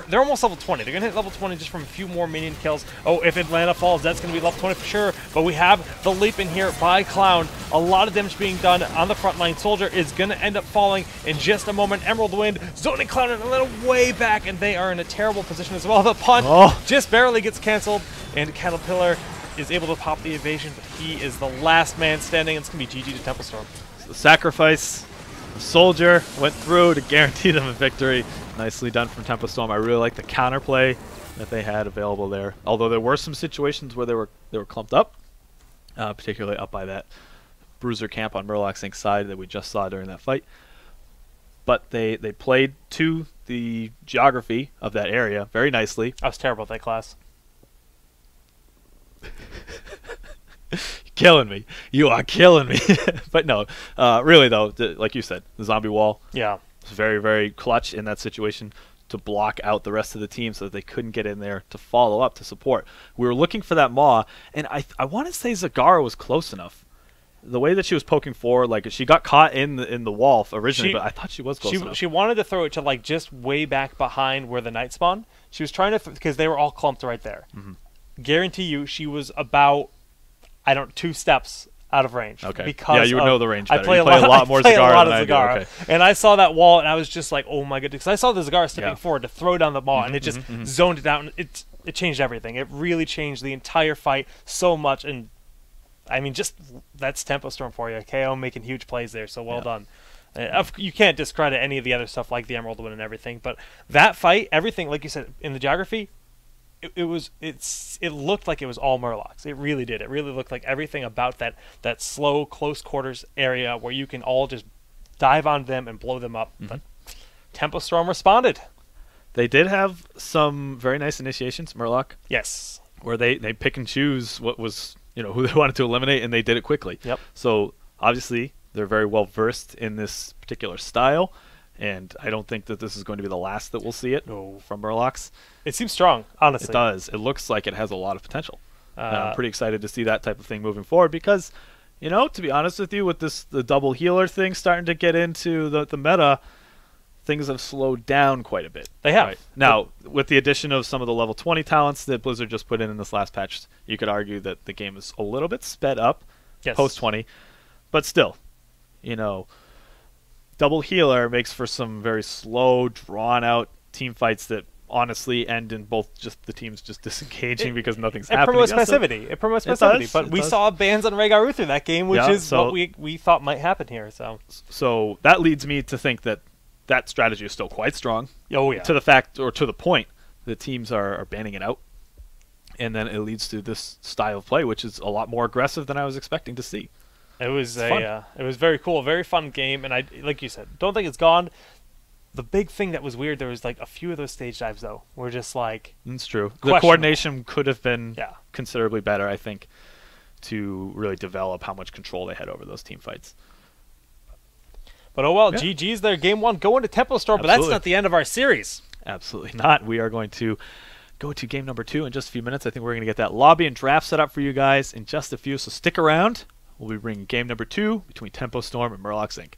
Speaker 1: they're almost level 20. They're going to hit level 20 just from a few more minion kills. Oh, if Atlanta falls, that's going to be level 20 for sure. But we have the leap in here by Clown. A lot of damage being done on the front line. Soldier is going to end up falling in just a moment. Emerald Wind zoning Clown a little way back, and they are in a terrible position as well. The punt just barely gets canceled, and Caterpillar is able to pop the evasion, but he is the last man standing. It's going to be GG to Tempo Storm.
Speaker 2: So the sacrifice. The Soldier went through to guarantee them a victory. Nicely done from Tempo Storm. I really like the counterplay that they had available there. Although there were some situations where they were clumped up, particularly up by that bruiser camp on Murloc Sync's side that we just saw during that fight. But they played to the geography of that area very nicely.
Speaker 1: I was terrible at that class.
Speaker 2: Killing me. You are killing me. But no, really though, like you said, the zombie wall.
Speaker 1: Yeah.
Speaker 2: Was very, very clutch in that situation to block out the rest of the team so that they couldn't get in there to follow up to support. We were looking for that Maw, and I want to say Zagara was close enough. The way that she was poking forward, like she got caught in the wall originally, but I thought she was close enough.
Speaker 1: She wanted to throw it to like just way back behind where the Knight spawned. She was trying to because they were all clumped right there. Guarantee you, she was about 2 steps out of range.
Speaker 2: Okay.
Speaker 1: Because
Speaker 2: yeah, you would know the range better.
Speaker 1: I play a
Speaker 2: lot more Zagara than I do. Okay.
Speaker 1: And I saw that wall, and I was just like, oh my goodness. Because I saw the Zagara stepping forward to throw down the Maw, and it just zoned it out, and it changed everything. It really changed the entire fight so much. And, I mean, just that's Tempo Storm for you. KO making huge plays there, so well done. You can't discredit any of the other stuff like the Emerald Wind and everything, but that fight, everything, like you said, in the geography, it looked like it was all Murlocs. It really did. It really looked like everything about that slow, close quarters area where you can all just dive on them and blow them up. But Tempo Storm responded.
Speaker 2: They did have some very nice initiations, Murloc.
Speaker 1: Yes.
Speaker 2: Where they pick and choose what was, who they wanted to eliminate, and they did it quickly.
Speaker 1: Yep.
Speaker 2: So obviously they're very well versed in this particular style, and I don't think that this is going to be the last that we'll see it from Murlocs.
Speaker 1: It seems strong, honestly.
Speaker 2: It does. It looks like it has a lot of potential. I'm pretty excited to see that type of thing moving forward because, to be honest with you, with the double healer thing starting to get into the meta, things have slowed down quite a bit.
Speaker 1: They have.
Speaker 2: Right. Now, with the addition of some of the level 20 talents that Blizzard just put in this last patch, you could argue that the game is a little bit sped up post 20. But still, double healer makes for some very slow, drawn-out team fights that honestly end in both just the teams just disengaging because nothing's happening.
Speaker 1: It promotes passivity. But we saw bans on Rehgaru through that game, which is what we thought might happen here.
Speaker 2: So that leads me to think that strategy is still quite strong.
Speaker 1: Oh yeah.
Speaker 2: To the fact, or to the point, that teams are banning it out, and then it leads to this style of play, which is a lot more aggressive than I was expecting to see.
Speaker 1: It was it was very cool, very fun game, and I, like you said, don't think it's gone. The big thing that was weird, there was like a few of those stage dives though, were just like.
Speaker 2: It's true. The coordination could have been considerably better, I think, to really develop how much control they had over those team fights.
Speaker 1: But oh well, GG's there. Game 1 going to Tempo Storm, but that's not the end of our series.
Speaker 2: Absolutely not. We are going to go to game number 2 in just a few minutes. I think we're going to get that lobby and draft set up for you guys in just a few, so stick around. We'll be bringing game number 2 between Tempo Storm and Murloc Sync.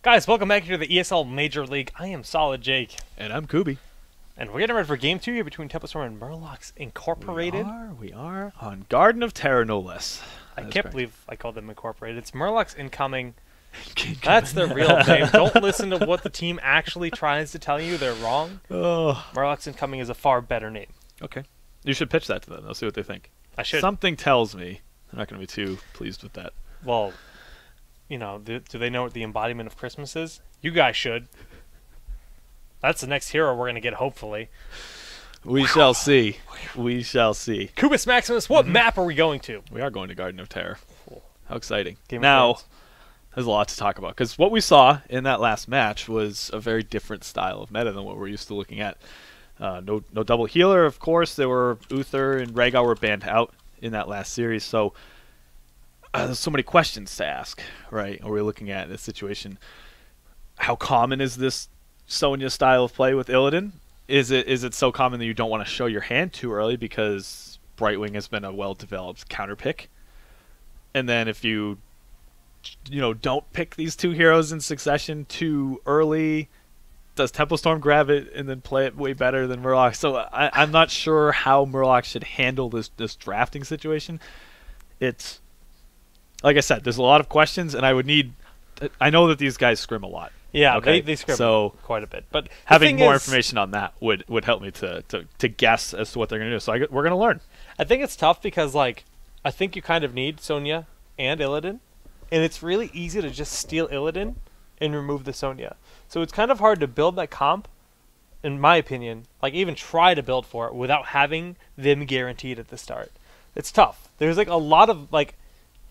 Speaker 1: Guys, welcome back here to the ESL Major League. I am Solid Jake.
Speaker 2: And I'm Kubi.
Speaker 1: And we're getting ready for Game 2 here between Tempo Storm and Murlocs Incorporated.
Speaker 2: We are on Garden of Terror, no less.
Speaker 1: I can't believe I called them Incorporated. It's Murlocs Incoming. That's the real name. Don't listen to what the team actually tries to tell you. They're wrong.
Speaker 2: Oh.
Speaker 1: Murlocs Incoming is a far better name.
Speaker 2: Okay. You should pitch that to them. They'll see what they think.
Speaker 1: I should.
Speaker 2: Something tells me they're not going to be too pleased with that.
Speaker 1: Well, you know, do they know what the embodiment of Christmas is? You guys should. That's the next hero we're going to get, hopefully.
Speaker 2: We shall see. We shall see.
Speaker 1: Kubus Maximus, what map are we going to?
Speaker 2: We are going to Garden of Terror.
Speaker 1: Cool.
Speaker 2: How exciting.
Speaker 1: Now,
Speaker 2: there's a lot to talk about, because what we saw in that last match was a very different style of meta than what we're used to looking at. No double healer, of course. There were Uther and Rhaegar were banned out in that last series, so there's so many questions to ask, right? Are we looking at this situation? how common is this Sonya style of play with Illidan? Is it so common that you don't want to show your hand too early because Brightwing has been a well-developed counter pick? And then if you don't pick these two heroes in succession too early, does Tempo Storm grab it and then play it way better than Murloc? So I'm not sure how Murloc should handle this drafting situation. It's like I said, there's a lot of questions, and I know that these guys scrim a lot.
Speaker 1: Yeah,
Speaker 2: okay?
Speaker 1: they scrim quite a bit. But
Speaker 2: having more information on that would help me to guess as to what they're going to do. So we're going to learn.
Speaker 1: I think it's tough because, like, I think you kind of need Sonya and Illidan, and it's really easy to just steal Illidan and remove the Sonya. So it's kind of hard to build that comp, in my opinion, like even try to build for it without having them guaranteed at the start. It's tough. There's like a lot of like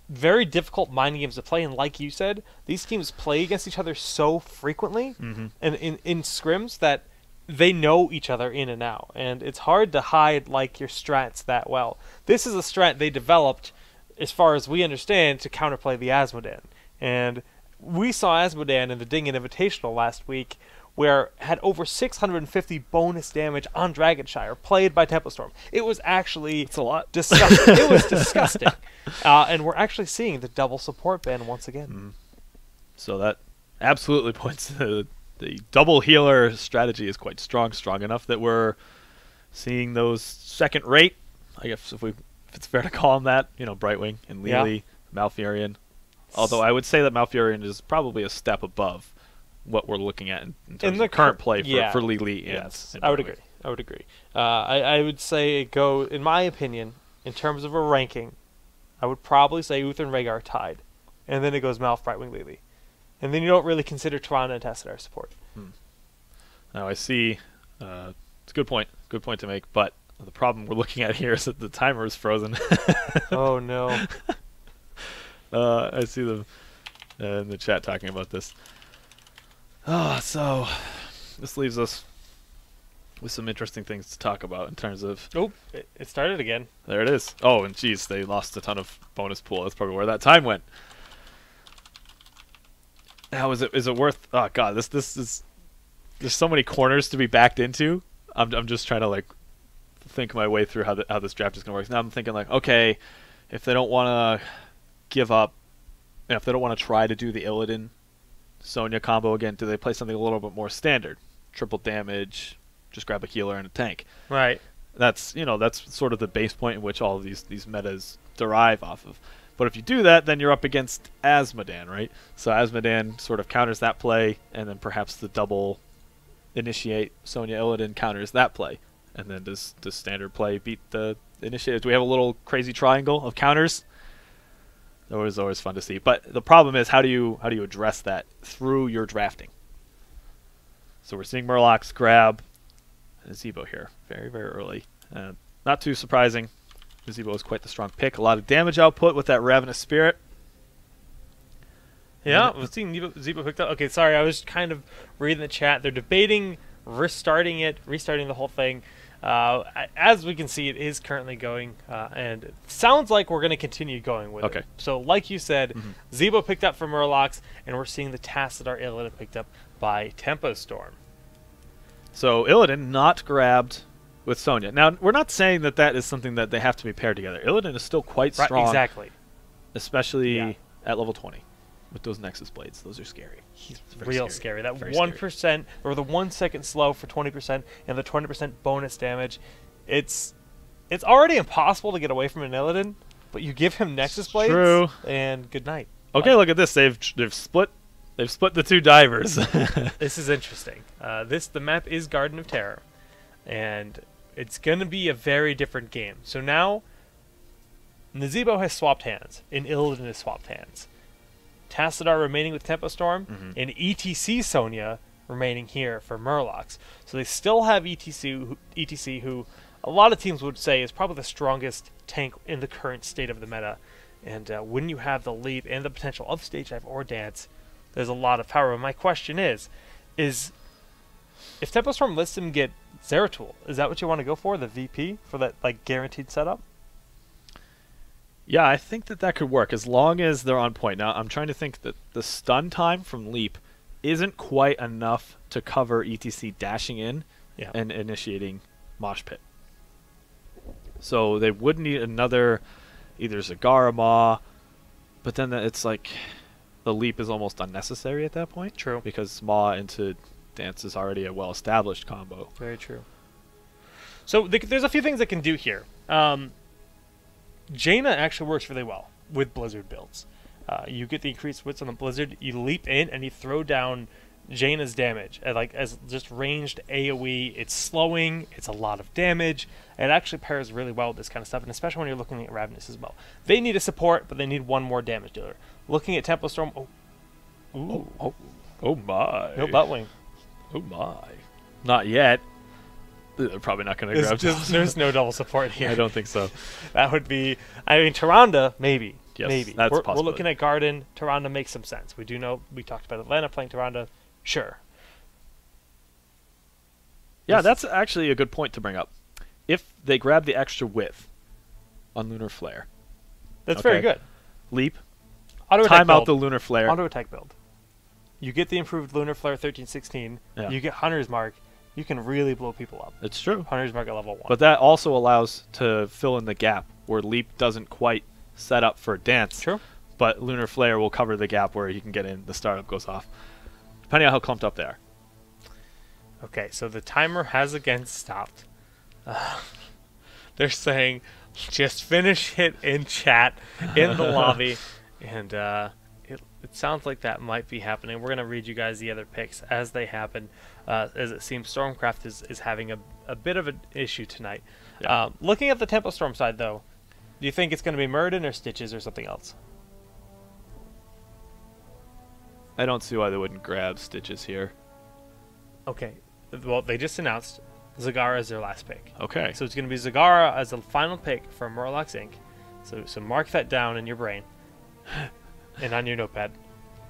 Speaker 1: very difficult mind games to play, and like you said, these teams play against each other so frequently and in scrims that they know each other in and out, and it's hard to hide like your strats that well. This is a strat they developed, as far as we understand, to counterplay the Azmodan, and we saw Azmodan in the Dingen Invitational last week, where had over 650 bonus damage on Dragonshire, played by Tempo Storm. It was actually
Speaker 2: a lot.
Speaker 1: Disgusting. It was disgusting. And we're actually seeing the double support ban once again.
Speaker 2: So that absolutely points to the double healer strategy is quite strong enough that we're seeing those second rate, I guess if it's fair to call them that, Brightwing and Lili, Malfurion. Although I would say that Malfurion is probably a step above what we're looking at in terms of current play for Lili.
Speaker 1: Yes, I would agree. I would say go, in my opinion, in terms of a ranking, I would probably say Uther and Rhaegar tied. And then it goes Malf, Brightwing, Lili. And then you don't really consider Tyrande and Tassadar support.
Speaker 2: Now I see, it's a good point to make, but the problem we're looking at here is that the timer is frozen.
Speaker 1: Oh no.
Speaker 2: I see them in the chat talking about this. So this leaves us with some interesting things to talk about in terms of...
Speaker 1: Oh, it started again.
Speaker 2: There it is. Oh, and geez, they lost a ton of bonus pool. That's probably where that time went. Now, is it worth... Oh, God, this is... There's so many corners to be backed into. I'm just trying to, like, think my way through how this draft is going to work. Now I'm thinking, like, okay, if they don't want to give up, if they don't want to try to do the Illidan Sonya combo again, do they play something a little bit more standard? Triple damage, just grab a healer and a tank.
Speaker 1: Right.
Speaker 2: That's sort of the base point in which all of these metas derive off of. But if you do that, then you're up against Azmodan, right? So Azmodan sort of counters that play, and then perhaps the double initiate Sonya Illidan counters that play. And then does standard play beat the initiate? Do we have a little crazy triangle of counters? That was always fun to see. But the problem is, how do you address that through your drafting? So we're seeing Murlocs grab Nazeebo here very, very early. Not too surprising. Nazeebo is quite the strong pick. A lot of damage output with that Ravenous Spirit.
Speaker 1: Yeah, we're seeing Nazeebo picked up. Okay, sorry, I was kind of reading the chat. They're debating restarting the whole thing. As we can see, it is currently going, and it sounds like we're going to continue going with it. So, like you said, Zebo picked up from Murlocs, and we're seeing the Tassadar Illidan picked up by Tempo Storm.
Speaker 2: So, Illidan not grabbed with Sonya. Now, we're not saying that is something that they have to be paired together. Illidan is still quite strong.
Speaker 1: Exactly.
Speaker 2: Especially at level 20 with those Nexus Blades. Those are scary.
Speaker 1: He's real scary. That 1% or the 1 second slow for 20% and the 20% bonus damage. It's already impossible to get away from an Illidan, but you give him Nexus Blades and good night.
Speaker 2: Okay, look at this. They've split the two divers.
Speaker 1: This is interesting. The map is Garden of Terror, and it's going to be a very different game. So now Nazeebo has swapped hands and Illidan has swapped hands. Tassadar remaining with Tempo Storm, and ETC Sonya remaining here for Murlocs. So they still have ETC, who a lot of teams would say is probably the strongest tank in the current state of the meta. And when you have the leap and the potential of Stage Dive or Dance, there's a lot of power. And my question is if Tempo Storm lets him get Zeratul, is that what you want to go for, the VP, for that like guaranteed setup?
Speaker 2: Yeah, I think that could work as long as they're on point. Now, I'm trying to think that the stun time from Leap isn't quite enough to cover ETC dashing in
Speaker 1: Yeah.
Speaker 2: and initiating Mosh Pit. So they would need another either Zagara Maw, but then it's like the leap is almost unnecessary at that point.
Speaker 1: True.
Speaker 2: Because Maw into Dance is already a well-established combo.
Speaker 1: Very true. So there's a few things that can do here. Jaina actually works really well with Blizzard builds. You get the increased wits on the Blizzard, you leap in, and you throw down Jaina's damage as just ranged AoE. It's slowing, it's a lot of damage. It actually pairs really well with this kind of stuff, and especially when you're looking at Ravenous as well. They need a support, but they need one more damage dealer. Looking at Tempo Storm,
Speaker 2: Oh my.
Speaker 1: no Buttwing.
Speaker 2: Oh my. Not yet. They're probably not going to grab
Speaker 1: There's no double support here.
Speaker 2: I don't think so.
Speaker 1: That would be, Tyrande, maybe.
Speaker 2: Yes,
Speaker 1: maybe.
Speaker 2: that's
Speaker 1: We're
Speaker 2: possible.
Speaker 1: looking at Garden. Tyrande makes some sense. We do know, we talked about Atlanta playing Tyrande. Sure.
Speaker 2: Yeah, that's actually a good point to bring up. If they grab the extra width on Lunar Flare,
Speaker 1: That's very good.
Speaker 2: leap,
Speaker 1: Auto
Speaker 2: time
Speaker 1: attack
Speaker 2: out the
Speaker 1: build.
Speaker 2: Lunar Flare.
Speaker 1: Auto attack build. You get the improved Lunar Flare 1316.
Speaker 2: Yeah.
Speaker 1: You get Hunter's Mark. You can really blow people up.
Speaker 2: It's true.
Speaker 1: Hunter's Mark at level 1.
Speaker 2: But that also allows to fill in the gap where leap doesn't quite set up for Dance.
Speaker 1: True.
Speaker 2: But Lunar Flare will cover the gap where he can get in. The startup goes off. Depending on how clumped up they are.
Speaker 1: Okay, so the timer has again stopped. They're saying, just finish it in chat, in the lobby. And it sounds like that might be happening. We're going to read you guys the other picks as they happen. As it seems Stormcraft is having a bit of an issue tonight.
Speaker 2: Yeah.
Speaker 1: Looking at the Tempo Storm side, though, do you think it's going to be Muradin or Stitches or something else?
Speaker 2: I don't see why they wouldn't grab Stitches here.
Speaker 1: Okay. Well, they just announced Zagara is their last pick.
Speaker 2: Okay.
Speaker 1: So it's going to be Zagara as the final pick for Murlocs Inc. So mark that down in your brain and on your notepad.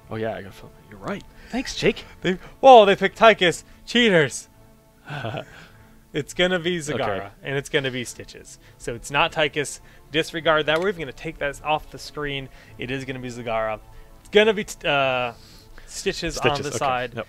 Speaker 2: Oh yeah, I got. You're right. Thanks, Jake.
Speaker 1: They picked Tychus. Cheaters. It's going to be Zagara, and it's going to be Stitches. So it's not Tychus. Disregard that. We're even going to take that off the screen. It is going to be Zagara. It's going to be Stitches on the side.
Speaker 2: Yep.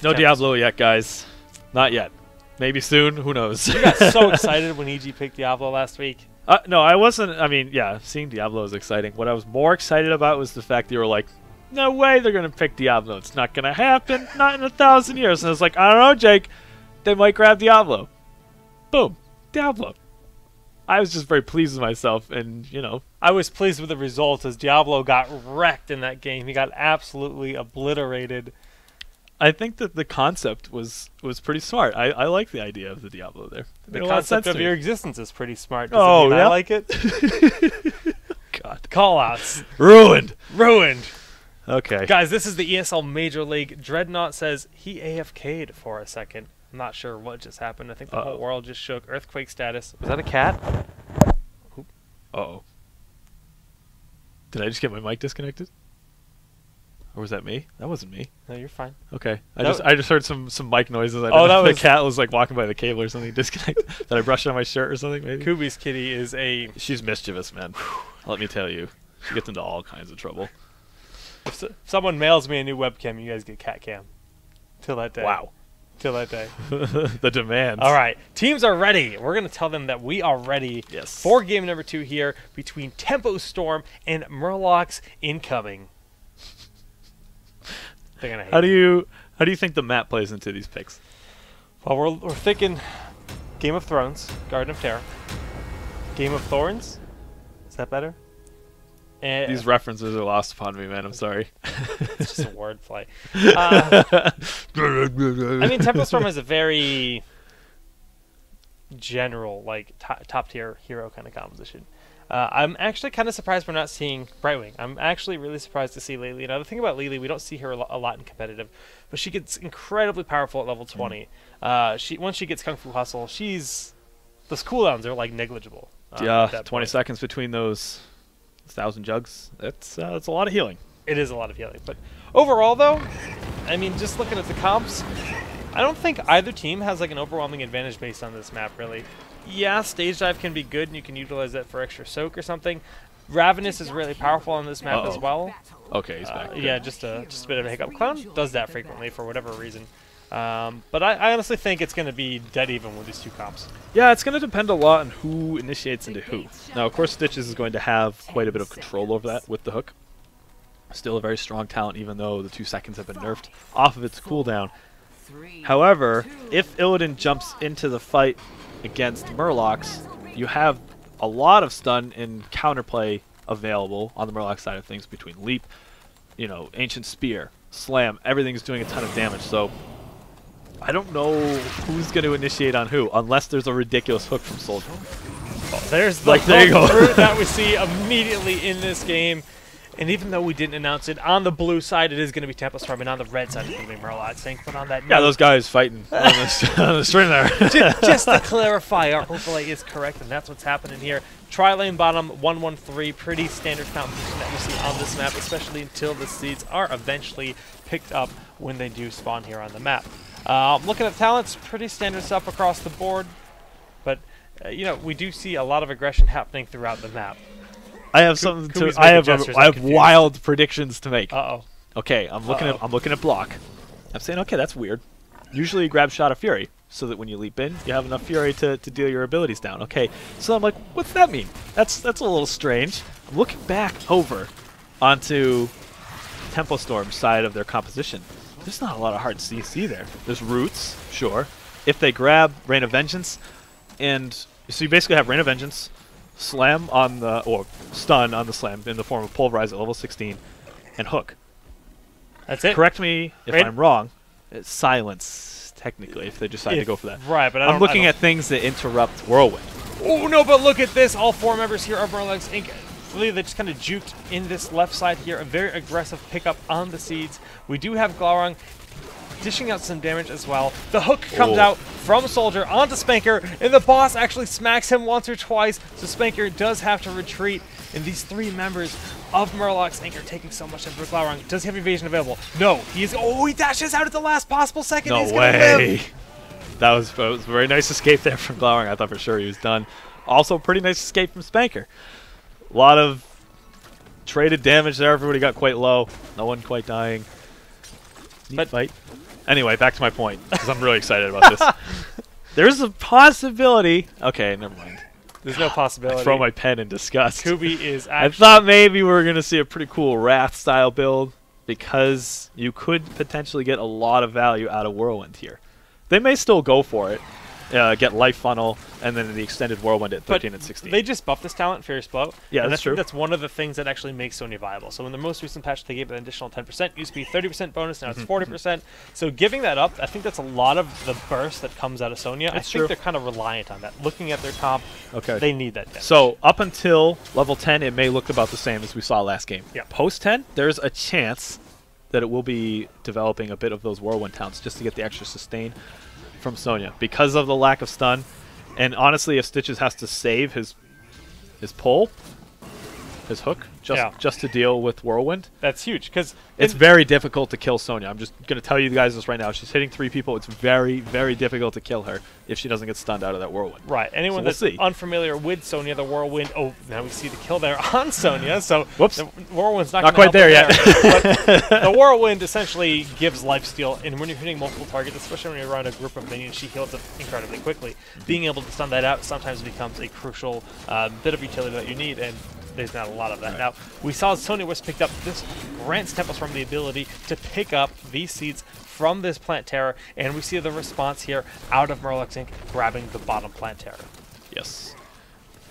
Speaker 2: No Diablo yet, guys. Not yet. Maybe soon. Who knows?
Speaker 1: You got so excited when EG picked Diablo last week.
Speaker 2: No, I wasn't. I mean, yeah, seeing Diablo is exciting. What I was more excited about was the fact that you were like, no way they're going to pick Diablo. It's not going to happen. Not in 1,000 years. And I was like, I don't know, Jake. They might grab Diablo. Boom. Diablo. I was just very pleased with myself. And, you know.
Speaker 1: I was pleased with the results as Diablo got wrecked in that game. He got absolutely obliterated.
Speaker 2: I think that the concept was pretty smart. I like the idea of the Diablo there.
Speaker 1: The concept of your existence is pretty smart. Does
Speaker 2: Oh,
Speaker 1: it mean
Speaker 2: yeah?
Speaker 1: I like it?
Speaker 2: God.
Speaker 1: Call-outs.
Speaker 2: Ruined.
Speaker 1: Ruined.
Speaker 2: Okay.
Speaker 1: Guys, this is the ESL Major League. Dreadnought says he AFK'd for a second. I'm not sure what just happened. I think the whole world just shook. Earthquake status. Was that a cat?
Speaker 2: Uh-oh. Did I just get my mic disconnected? Or was that me? That wasn't me.
Speaker 1: No, you're fine.
Speaker 2: Okay. I just heard some mic noises. I
Speaker 1: Oh,
Speaker 2: didn't know
Speaker 1: that
Speaker 2: if
Speaker 1: was-
Speaker 2: the cat was like walking by the cable or something disconnected. Did I brush on my shirt or something maybe?
Speaker 1: Kubi's kitty is a...
Speaker 2: She's mischievous, man. Let me tell you. She gets into all kinds of trouble.
Speaker 1: If someone mails me a new webcam, you guys get cat cam. Till that day.
Speaker 2: Wow.
Speaker 1: Till that day.
Speaker 2: The demands.
Speaker 1: All right. Teams are ready. We're going to tell them that we are ready
Speaker 2: Yes.
Speaker 1: for game number 2 here between Tempo Storm and Murlocs incoming. They're gonna hate
Speaker 2: How
Speaker 1: me.
Speaker 2: do you think the map plays into these picks?
Speaker 1: Well, we're thinking Game of Thrones, Garden of Terror, Game of Thorns. Is that better? And
Speaker 2: These references are lost upon me, man. I'm sorry.
Speaker 1: it's just a wordplay. I mean, Tempo Storm is a very general, like top tier hero kind of composition. I'm actually kind of surprised we're not seeing Brightwing. I'm actually really surprised to see Lily. Now, the thing about Lily, we don't see her a lot in competitive, but she gets incredibly powerful at level 20. Once she gets Kung Fu Hustle, those cooldowns are like negligible.
Speaker 2: Yeah,
Speaker 1: at that
Speaker 2: 20
Speaker 1: point.
Speaker 2: seconds between those 1,000 jugs. That's a lot of healing.
Speaker 1: It is a lot of healing. But overall, though, I mean, just looking at the comps, I don't think either team has like an overwhelming advantage based on this map, really. Yeah, stage dive can be good, and you can utilize that for extra soak or something. Ravenous is really powerful on this map as well.
Speaker 2: Okay, he's back.
Speaker 1: Yeah, just a bit of a hiccup. Clown does that frequently for whatever reason. But I honestly think it's going to be dead even with these two comps.
Speaker 2: Yeah, it's going to depend a lot on who initiates into who. Now, of course, Stitches is going to have quite a bit of control over that with the hook. Still a very strong talent, even though the 2 seconds have been nerfed off of its cooldown. However, if Illidan jumps into the fight against Murlocs, you have a lot of stun and counterplay available on the Murloc side of things between Leap, you know, Ancient Spear, Slam. Everything's doing a ton of damage, so I don't know who's going to initiate on who, unless there's a ridiculous hook from Soldier.
Speaker 1: Oh, there's the hook that we see immediately in this game. And even though we didn't announce it, on the blue side it is going to be Tempo Storm, and on the red side it's going to be Murloc Sink. But on that note,
Speaker 2: yeah, those guys fighting on the string there.
Speaker 1: just to clarify, our overlay is correct, and that's what's happening here. Tri-lane bottom, 1-1-3, pretty standard composition that we see on this map, especially until the seeds are eventually picked up when they do spawn here on the map. Looking at talents, pretty standard stuff across the board, but you know, we do see a lot of aggression happening throughout the map.
Speaker 2: I have something to. I have wild predictions to make.
Speaker 1: Uh-oh.
Speaker 2: Okay, I'm looking at block. I'm saying, okay, that's weird. Usually you grab Shot of Fury, so that when you leap in, you have enough Fury to deal your abilities down. Okay, so I'm like, what's that mean? That's a little strange. I'm looking back over onto Tempo Storm's side of their composition. There's not a lot of hard CC there. There's Roots, sure. If they grab Rain of Vengeance, and so you basically have Rain of Vengeance, Slam on the, or Stun on the Slam in the form of Pulverize at level 16, and Hook.
Speaker 1: That's it.
Speaker 2: Correct me if I'm wrong. It's Silence, technically, if they decide to go for that.
Speaker 1: Right, but
Speaker 2: I'm looking at things that interrupt Whirlwind.
Speaker 1: Oh no, but look at this. All 4 members here of Murloc Inc. Really, they just kind of juked in this left side here. A very aggressive pickup on the seeds. We do have Glaurung dishing out some damage as well. The hook comes out from Soldier onto Spanker, and the boss actually smacks him once or twice, so Spanker does have to retreat. And these 3 members of Murloc Inc. are taking so much for Glaurung. Does he have evasion available? No. He dashes out at the last possible second.
Speaker 2: No
Speaker 1: He's gonna live.
Speaker 2: That was a very nice escape there from Glaurung. I thought for sure he was done. Also, pretty nice escape from Spanker. A lot of traded damage there. Everybody got quite low. No one quite dying. Neat fight. Anyway, back to my point, because I'm really excited about this. There's a possibility. Okay, never mind.
Speaker 1: There's no possibility.
Speaker 2: I throw my pen in disgust.
Speaker 1: Kubi is actually...
Speaker 2: I thought maybe we were going to see a pretty cool Wrath-style build, because you could potentially get a lot of value out of Whirlwind here. They may still go for it. Get Life Funnel, and then the extended Whirlwind at 13 and 16.
Speaker 1: They just buffed this talent, Furious Blow.
Speaker 2: Yeah, that's true.
Speaker 1: That's one of the things that actually makes Sonya viable. So in the most recent patch, they gave it an additional 10%. Used to be 30% bonus, now it's 40%. So giving that up, I think that's a lot of the burst that comes out of Sonya. I think they're kind of reliant on that. Looking at their comp, they need that damage.
Speaker 2: So up until level 10, it may look about the same as we saw last game.
Speaker 1: Yeah.
Speaker 2: Post 10, there's a chance that it will be developing a bit of those Whirlwind talents just to get the extra sustain from Sonya because of the lack of stun. And honestly, if Stitches has to save his pull, his hook, just to deal with Whirlwind,
Speaker 1: that's huge, because
Speaker 2: it's very difficult to kill Sonya. I'm just going to tell you guys this right now. She's hitting 3 people. It's very, very difficult to kill her if she doesn't get stunned out of that Whirlwind.
Speaker 1: Right. Anyone that's unfamiliar with Sonya, the Whirlwind, now we see the kill there on Sonya, so the Whirlwind's not
Speaker 2: quite there yet.
Speaker 1: But the Whirlwind essentially gives lifesteal, and when you're hitting multiple targets, especially when you're around a group of minions, she heals up incredibly quickly. Being able to stun that out sometimes becomes a crucial bit of utility that you need, and there's not a lot of that. Now, we saw Sonya was picked up. This grants Tempo Storm the ability to pick up these seeds from this Plant Terror, and we see the response here out of Murloc Inc. grabbing the bottom Plant Terror.
Speaker 2: Yes.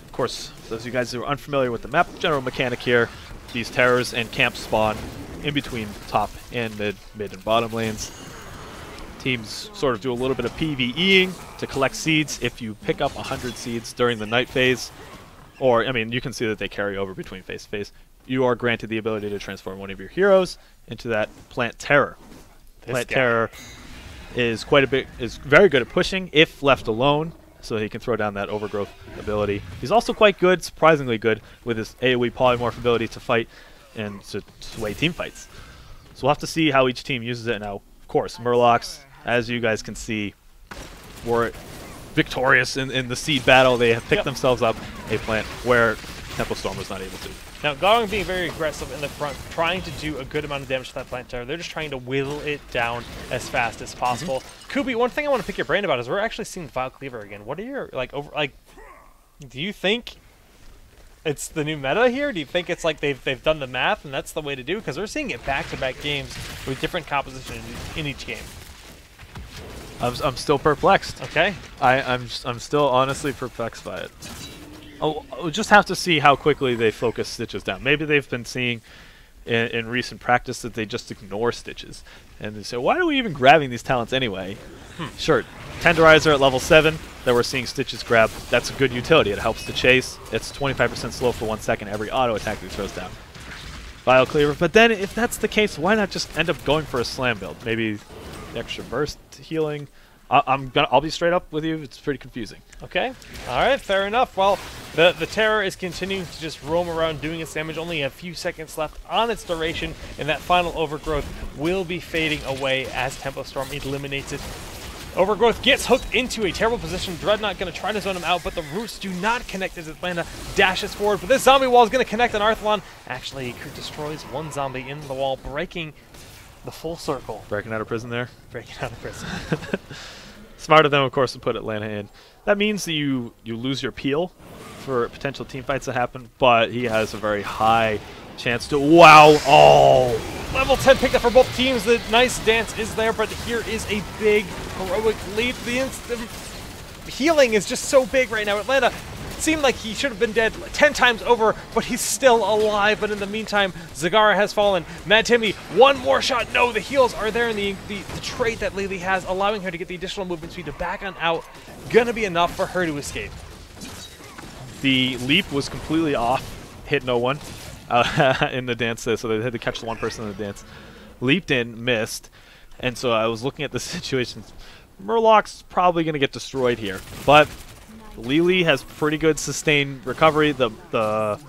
Speaker 2: Of course, those of you guys who are unfamiliar with the map general mechanic here, these terrors and camps spawn in between top and mid and bottom lanes. Teams sort of do a little bit of PvEing to collect seeds. If you pick up 100 seeds during the night phase, or, I mean, you can see that they carry over between phase to phase, you are granted the ability to transform one of your heroes into that Plant Terror. Plant Terror is very good at pushing if left alone, so he can throw down that overgrowth ability. He's also quite good, surprisingly good, with his AoE polymorph ability to fight and to sway team fights. So we'll have to see how each team uses it. Now, of course, Murlocs, as you guys can see, were victorious in the seed battle. They have picked themselves up a plant where Tempo Storm was not able to.
Speaker 1: Now, Garang being very aggressive in the front, trying to do a good amount of damage to that plant tower. They're just trying to whittle it down as fast as possible. Kubi, one thing I want to pick your brain about is we're actually seeing Vile Cleaver again. What are your, do you think it's the new meta here? Do you think it's like they've done the math and that's the way to do? Because we're seeing it back-to-back games with different composition in each game.
Speaker 2: I'm still perplexed.
Speaker 1: Okay.
Speaker 2: I'm still honestly perplexed by it. We'll just have to see how quickly they focus Stitches down. Maybe they've been seeing in recent practice that they just ignore Stitches. And they say, why are we even grabbing these talents anyway? Sure, Tenderizer at level 7 that we're seeing Stitches grab, that's a good utility. It helps to chase. It's 25% slow for 1 second every auto attack that he throws down. Vile Cleaver. But then if that's the case, why not just end up going for a slam build? Maybe extra burst healing. I'll be straight up with you. It's pretty confusing.
Speaker 1: Okay. All right. Fair enough. Well, the Terror is continuing to just roam around doing its damage. Only a few seconds left on its duration, and that final Overgrowth will be fading away as Tempo Storm eliminates it. Overgrowth gets hooked into a terrible position. Dreadnought going to try to zone him out, but the roots do not connect as Atlanta dashes forward. But this zombie wall is going to connect on Arthalon. Actually, Kurt destroys one zombie in the wall, breaking the full circle.
Speaker 2: Breaking out of prison there.
Speaker 1: Breaking out of prison.
Speaker 2: Smart of them, of course, to put Atlanta in. That means that you lose your peel for potential team fights that happen, but he has a very high chance to... Wow! Oh!
Speaker 1: Level 10 picked up for both teams. The nice dance is there, but here is a big heroic lead. The healing is just so big right now. Atlanta seemed like he should have been dead 10 times over, but he's still alive. But in the meantime, Zagara has fallen. Mad Timmy, one more shot. No, the heals are there in the trait that Lily has, allowing her to get the additional movement speed to back on out. Gonna be enough for her to escape.
Speaker 2: The leap was completely off. Hit no one in the dance, so they had to catch the one person in the dance. Leaped in, missed, and so I was looking at the situations. Murloc's probably going to get destroyed here, but Lily has pretty good sustained recovery. The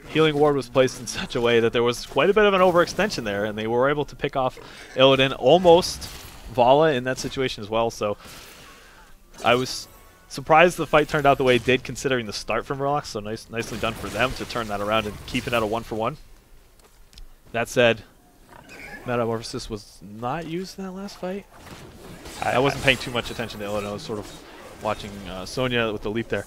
Speaker 2: healing ward was placed in such a way that there was quite a bit of an overextension there, and they were able to pick off Illidan, almost Vala in that situation as well. So I was surprised the fight turned out the way it did, considering the start from Murloc. So nicely done for them to turn that around and keep it at a 1-for-1. That said, Metamorphosis was not used in that last fight. I wasn't paying too much attention to Illidan. I was sort of watching Sonya with the leap there.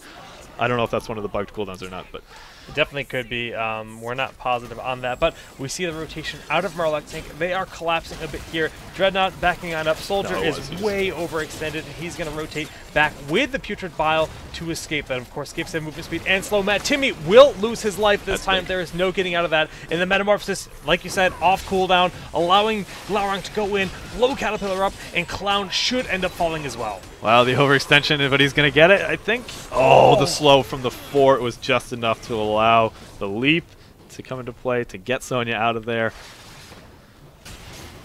Speaker 2: I don't know if that's one of the bugged cooldowns or not, but
Speaker 1: it definitely could be. We're not positive on that, but we see the rotation out of Murloc Tank. They are collapsing a bit here. Dreadnought backing on up. Soldier is way overextended, and he's going to rotate back with the Putrid Bile to escape. That, of course, gives him movement speed and slow. Matt Timmy will lose his life this time. There is no getting out of that. And the Metamorphosis, like you said, off cooldown, allowing Glaurung to go in, blow Caterpillar up, and Clown should end up falling as well.
Speaker 2: Wow, the overextension, but he's going to get it, I think. Oh, the slow from the fort was just enough to allow the leap to come into play to get Sonya out of there.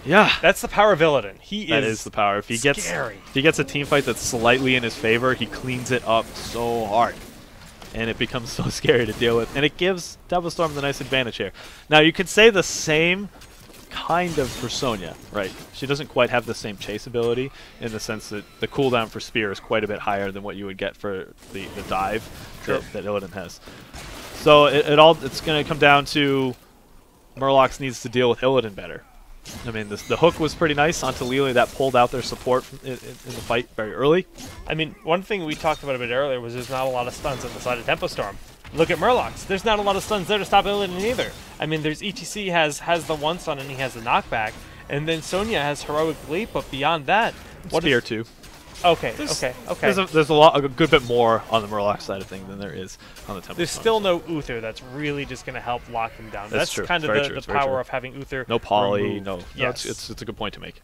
Speaker 2: Yeah,
Speaker 1: that's the power of Illidan.
Speaker 2: That is the power. If he gets a team fight that's slightly in his favor, he cleans it up so hard, and it becomes so scary to deal with. And it gives Tempo Storm the nice advantage here. Now you could say the same kind of for Sonya, right? She doesn't quite have the same chase ability in the sense that the cooldown for Spear is quite a bit higher than what you would get for the dive that Illidan has. So it's going to come down to Murloc needs to deal with Illidan better. I mean, the hook was pretty nice onto Lily. That pulled out their support in the fight very early.
Speaker 1: I mean, one thing we talked about a bit earlier was there's not a lot of stuns on the side of Tempo Storm. Look at Murloc's. There's not a lot of stuns there to stop Illidan either. I mean, there's ETC has the one stun and he has the knockback, and then Sonya has heroic leap, but beyond that,
Speaker 2: Spear too.
Speaker 1: Okay.
Speaker 2: There's a good bit more on the Murloc side of things than there is on the Tempo.
Speaker 1: There's still no Uther that's really just going to help lock him down. That's
Speaker 2: true.
Speaker 1: Kind of the power of having Uther.
Speaker 2: No poly,
Speaker 1: removed.
Speaker 2: no.
Speaker 1: Yes.
Speaker 2: No, it's a good point to make.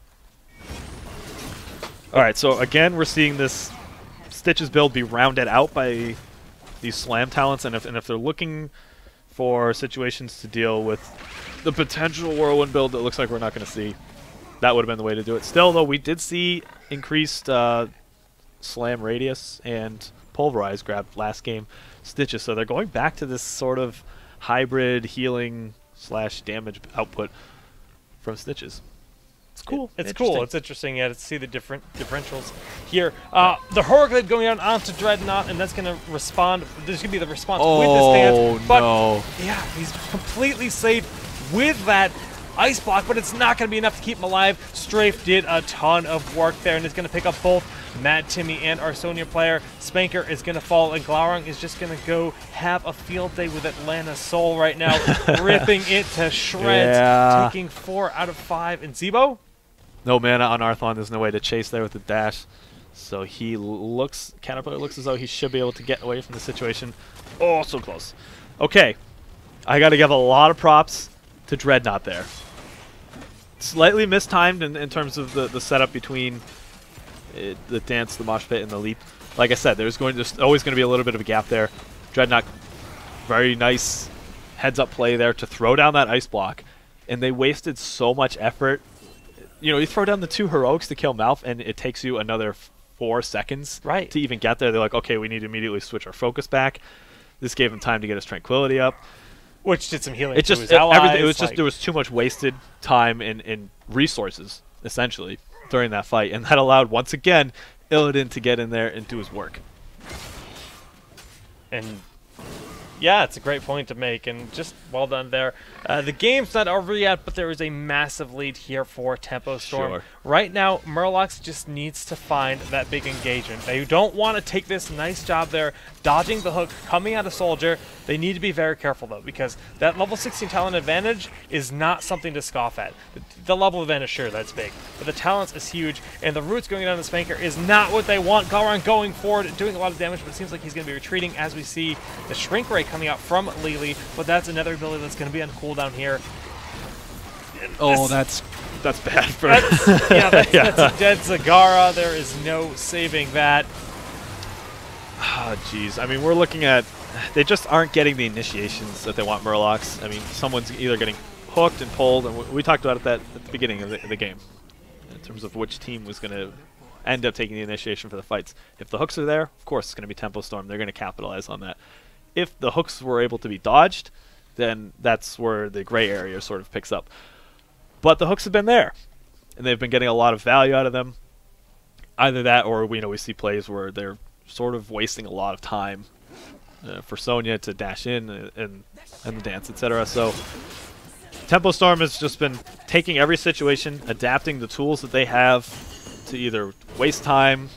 Speaker 2: All right, so again, we're seeing this Stitches build be rounded out by these slam talents, and if they're looking for situations to deal with the potential Whirlwind build that looks like we're not going to see, that would have been the way to do it. Still, though, we did see increased slam radius and pulverize grab last game Stitches, so they're going back to this sort of hybrid healing / damage output from Stitches. It's cool.
Speaker 1: It's cool. It's interesting, yeah, to see the different differentials here. The Heroic Blade going down onto Dreadnought, and that's going to respond. There's going to be the response with this dance. But
Speaker 2: no.
Speaker 1: yeah, he's completely safe with that Ice Block, but it's not going to be enough to keep him alive. Strafe did a ton of work there, and is going to pick up both Mad Timmy and Arsonia player. Spanker is going to fall, and Glaurung is just going to go have a field day with Atlanta Soul right now, ripping it to shreds, taking 4 out of 5. And Zebo?
Speaker 2: No mana on Arthon. There's no way to chase there with the dash. So he looks, Caterpillar looks as though he should be able to get away from the situation. Oh, so close. Okay. I got to give a lot of props to Dreadnought there. Slightly mistimed in terms of the setup between the dance, the mosh pit, and the leap. Like I said, there's always going to be a little bit of a gap there. Dreadnought, very nice heads-up play there to throw down that ice block. And they wasted so much effort. You know, you throw down the 2 heroics to kill Malf, and it takes you another 4 seconds to even get there. They're like, okay, we need to immediately switch our focus back. This gave him time to get his tranquility up.
Speaker 1: Which did some healing to his allies.
Speaker 2: It was just, there was too much wasted time and resources, essentially, during that fight. And that allowed, once again, Illidan to get in there and do his work.
Speaker 1: And yeah, it's a great point to make, and just well done there. The game's not over yet, but there is a massive lead here for Tempo Storm.
Speaker 2: Sure.
Speaker 1: Right now, Murlocs just needs to find that big engagement. They don't want to take this nice job there, dodging the hook, coming out of Soldier. They need to be very careful, though, because that level 16 talent advantage is not something to scoff at. The level advantage, sure, that's big, but the talents is huge, and the roots going down the Spanker is not what they want. Glaurung going forward, doing a lot of damage, but it seems like he's going to be retreating as we see the Shrink Ray coming out from Lili, but that's another ability that's going to be on cooldown here.
Speaker 2: Oh, that's bad for
Speaker 1: that's a dead Zagara. There is no saving that.
Speaker 2: Oh, jeez. I mean, we're looking at... They just aren't getting the initiations that they want Murlocs. I mean, someone's either getting hooked and pulled, and we talked about that at the beginning of the game, in terms of which team was going to end up taking the initiation for the fights. If the hooks are there, of course it's going to be Tempo Storm. They're going to capitalize on that. If the hooks were able to be dodged, then that's where the gray area sort of picks up. But the hooks have been there, and they've been getting a lot of value out of them. Either that, or we see plays where they're sort of wasting a lot of time for Sonya to dash in and the dance, etc. So Tempo Storm has just been taking every situation, adapting the tools that they have to either waste time,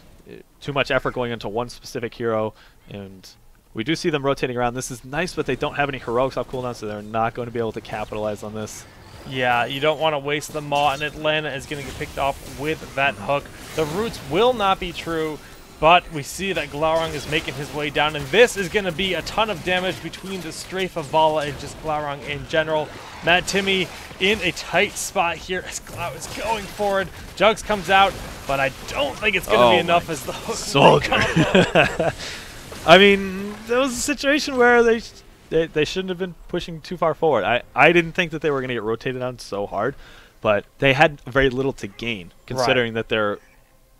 Speaker 2: too much effort going into one specific hero, and we do see them rotating around. This is nice, but they don't have any heroics off cooldown, so they're not going to be able to capitalize on this.
Speaker 1: Yeah, you don't want to waste the Maw, and Atlanta is going to get picked off with that hook. The roots will not be true, but we see that Glaurung is making his way down, and this is going to be a ton of damage between the Strafe of Vala and just Glaurung in general. Mad Timmy in a tight spot here as Glau is going forward. Jugs comes out, but I don't think it's going to be enough as the hook
Speaker 2: Soldier. I mean, there was a situation where they shouldn't have been pushing too far forward. I didn't think that they were going to get rotated on so hard, but they had very little to gain, considering that their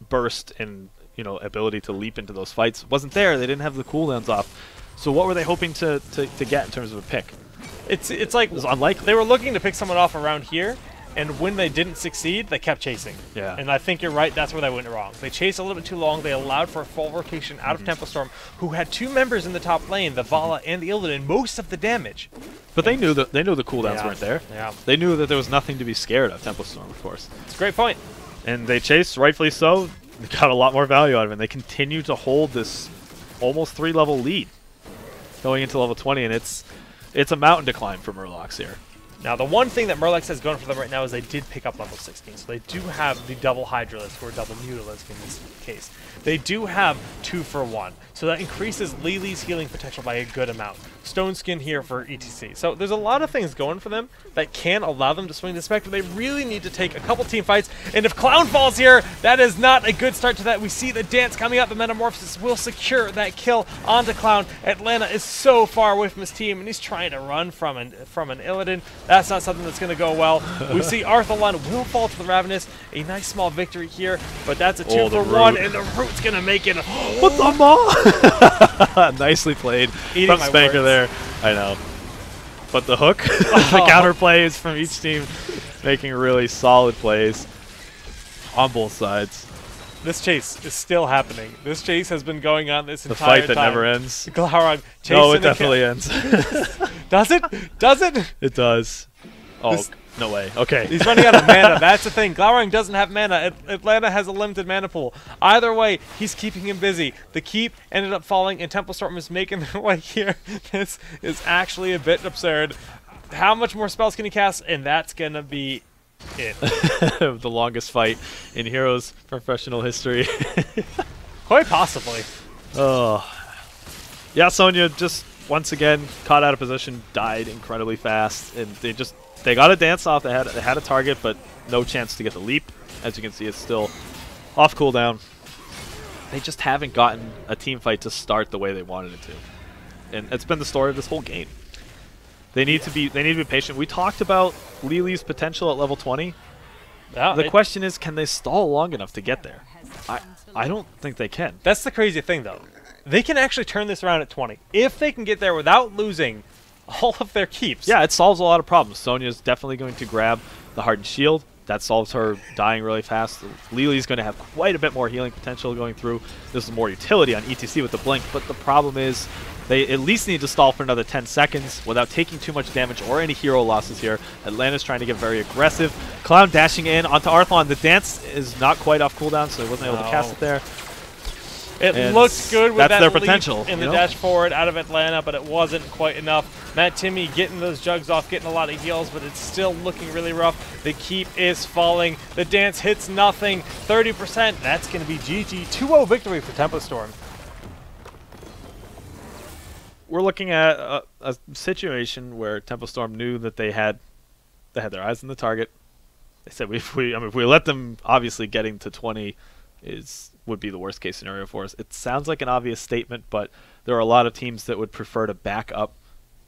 Speaker 2: burst and ability to leap into those fights wasn't there. They didn't have the cooldowns off. So what were they hoping to get in terms of a pick?
Speaker 1: It's like,
Speaker 2: it was unlikely.
Speaker 1: They were looking to pick someone off around here, and when they didn't succeed, they kept chasing.
Speaker 2: Yeah.
Speaker 1: And I think you're right, that's where they went wrong. They chased a little bit too long, they allowed for a full rotation out of Tempo Storm, who had 2 members in the top lane, the Vala and the Illidan, most of the damage.
Speaker 2: But they knew the cooldowns weren't there.
Speaker 1: Yeah.
Speaker 2: They knew that there was nothing to be scared of, Tempo Storm, of course.
Speaker 1: It's a great point.
Speaker 2: And they chased, rightfully so. They got a lot more value out of it. And they continue to hold this almost 3-level lead going into level 20, and it's a mountain to climb for Murlocs here.
Speaker 1: Now, the one thing that Murlocs has going for them right now is they did pick up level 16, so they do have the double Hydralisk, or double Mutalisk in this case. They do have 2 for 1, so that increases Lili's healing potential by a good amount. Stone Skin here for ETC. So there's a lot of things going for them that can allow them to swing the spec, but they really need to take a couple team fights, and if Clown falls here, that is not a good start to that. We see the dance coming up, the Metamorphosis will secure that kill onto Clown. Atlanta is so far away from his team, and he's trying to run from an Illidan. That's not something that's going to go well. We see Arthalon will fall to the Ravenous. A nice small victory here, but that's a 2 for 1, and the Root's going to make it.
Speaker 2: What the Maw? Nicely played from Spanker there. I know. But the hook, the counter plays from each team, making really solid plays. on both sides.
Speaker 1: This chase is still happening. This chase has been going on this
Speaker 2: The
Speaker 1: entire time.
Speaker 2: fight that never ends.
Speaker 1: Glaurung chasing
Speaker 2: No, it
Speaker 1: again.
Speaker 2: definitely ends.
Speaker 1: Does it? Does it?
Speaker 2: It does. Oh,
Speaker 1: This-
Speaker 2: no way. Okay.
Speaker 1: He's running out of mana. That's the thing. Glaurung doesn't have mana. Atlanta has a limited mana pool. Either way, he's keeping him busy. The keep ended up falling, and Tempo Storm is making their way here. This is actually a bit absurd. How much more spells can he cast? And that's going to be it.
Speaker 2: The longest fight in Heroes professional history.
Speaker 1: Quite possibly.
Speaker 2: Oh. Yeah, Sonya just once again caught out of position, died incredibly fast, and they got a dance off. They had a target, but no chance to get the leap. As you can see, it's still off cooldown. They just haven't gotten a team fight to start the way they wanted it to, and it's been the story of this whole game. They need to be patient. We talked about Lily's potential at level 20.
Speaker 1: Yeah,
Speaker 2: The question is, can they stall long enough to get there? I don't think they can.
Speaker 1: That's the crazy thing, though. They can actually turn this around at 20 if they can get there without losing all of their keeps.
Speaker 2: Yeah, it solves a lot of problems. Sonya's definitely going to grab the Hardened Shield. That solves her dying really fast. Lily's going to have quite a bit more healing potential going through. This is more utility on ETC with the Blink, but the problem is they at least need to stall for another 10 seconds without taking too much damage or any hero losses here. Atlanta's trying to get very aggressive. Clown dashing in onto Arthlon. The dance is not quite off cooldown, so he wasn't able to cast it there.
Speaker 1: It
Speaker 2: And
Speaker 1: looked good with
Speaker 2: that's
Speaker 1: that
Speaker 2: their
Speaker 1: leap
Speaker 2: potential,
Speaker 1: in the
Speaker 2: you know?
Speaker 1: dash forward out of Atlanta, but it wasn't quite enough. Matt Timmy getting those jugs off, getting a lot of heals, but it's still looking really rough. The keep is falling. The dance hits nothing. 30%. That's going to be GG. 2-0 victory for Tempo Storm.
Speaker 2: We're looking at a situation where Tempo Storm knew that they had their eyes on the target. They said if we let them, obviously getting to 20 would be the worst case scenario for us. It sounds like an obvious statement, but there are a lot of teams that would prefer to back up,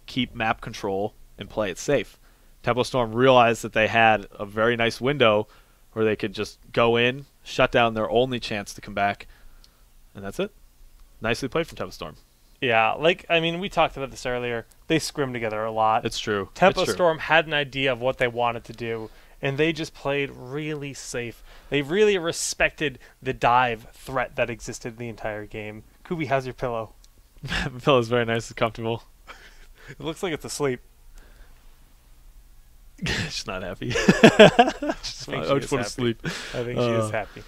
Speaker 2: keep map control, and play it safe. Tempo Storm realized that they had a very nice window where they could just go in, shut down their only chance to come back, and that's it. Nicely played from Tempo Storm.
Speaker 1: Yeah, we talked about this earlier. They scrim together a lot.
Speaker 2: It's true.
Speaker 1: Tempo Storm had an idea of what they wanted to do, and they just played really safe. They really respected the dive threat that existed in the entire game. Kubi, how's your pillow?
Speaker 2: The pillow's very nice and comfortable.
Speaker 1: It looks like it's asleep.
Speaker 2: She's not happy.
Speaker 1: I
Speaker 2: I just want to sleep.
Speaker 1: I think she is happy.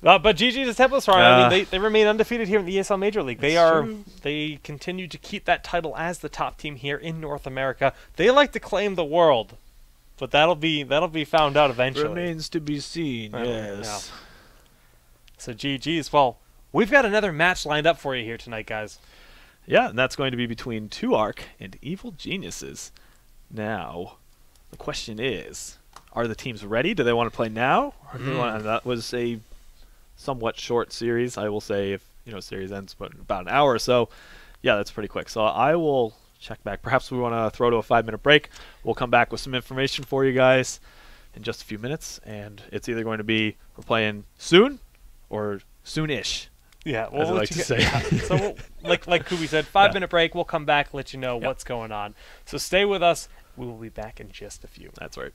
Speaker 1: But GG to Tempo Storm. I mean, they remain undefeated here in the ESL Major League. They continue to keep that title as the top team here in North America. They like to claim the world, but that'll be found out eventually.
Speaker 2: Remains to be seen. Yes.
Speaker 1: Yeah. So GG's. Well, we've got another match lined up for you here tonight, guys.
Speaker 2: Yeah, and that's going to be between 2Arc and Evil Geniuses. Now, the question is, are the teams ready? Do they want to play now? Or do they want, and that was a somewhat short series, I will say. If series ends but about an hour or so, yeah, that's pretty quick. So I will check back. Perhaps we want to throw to a 5-minute break. We'll come back with some information for you guys in just a few minutes, and it's either going to be we're playing soon or soon-ish.
Speaker 1: Yeah,
Speaker 2: as I like to say.
Speaker 1: Yeah. So, like Kubi said, 5-minute break. We'll come back, let you know what's going on. So stay with us. We will be back in just a few.
Speaker 2: That's right.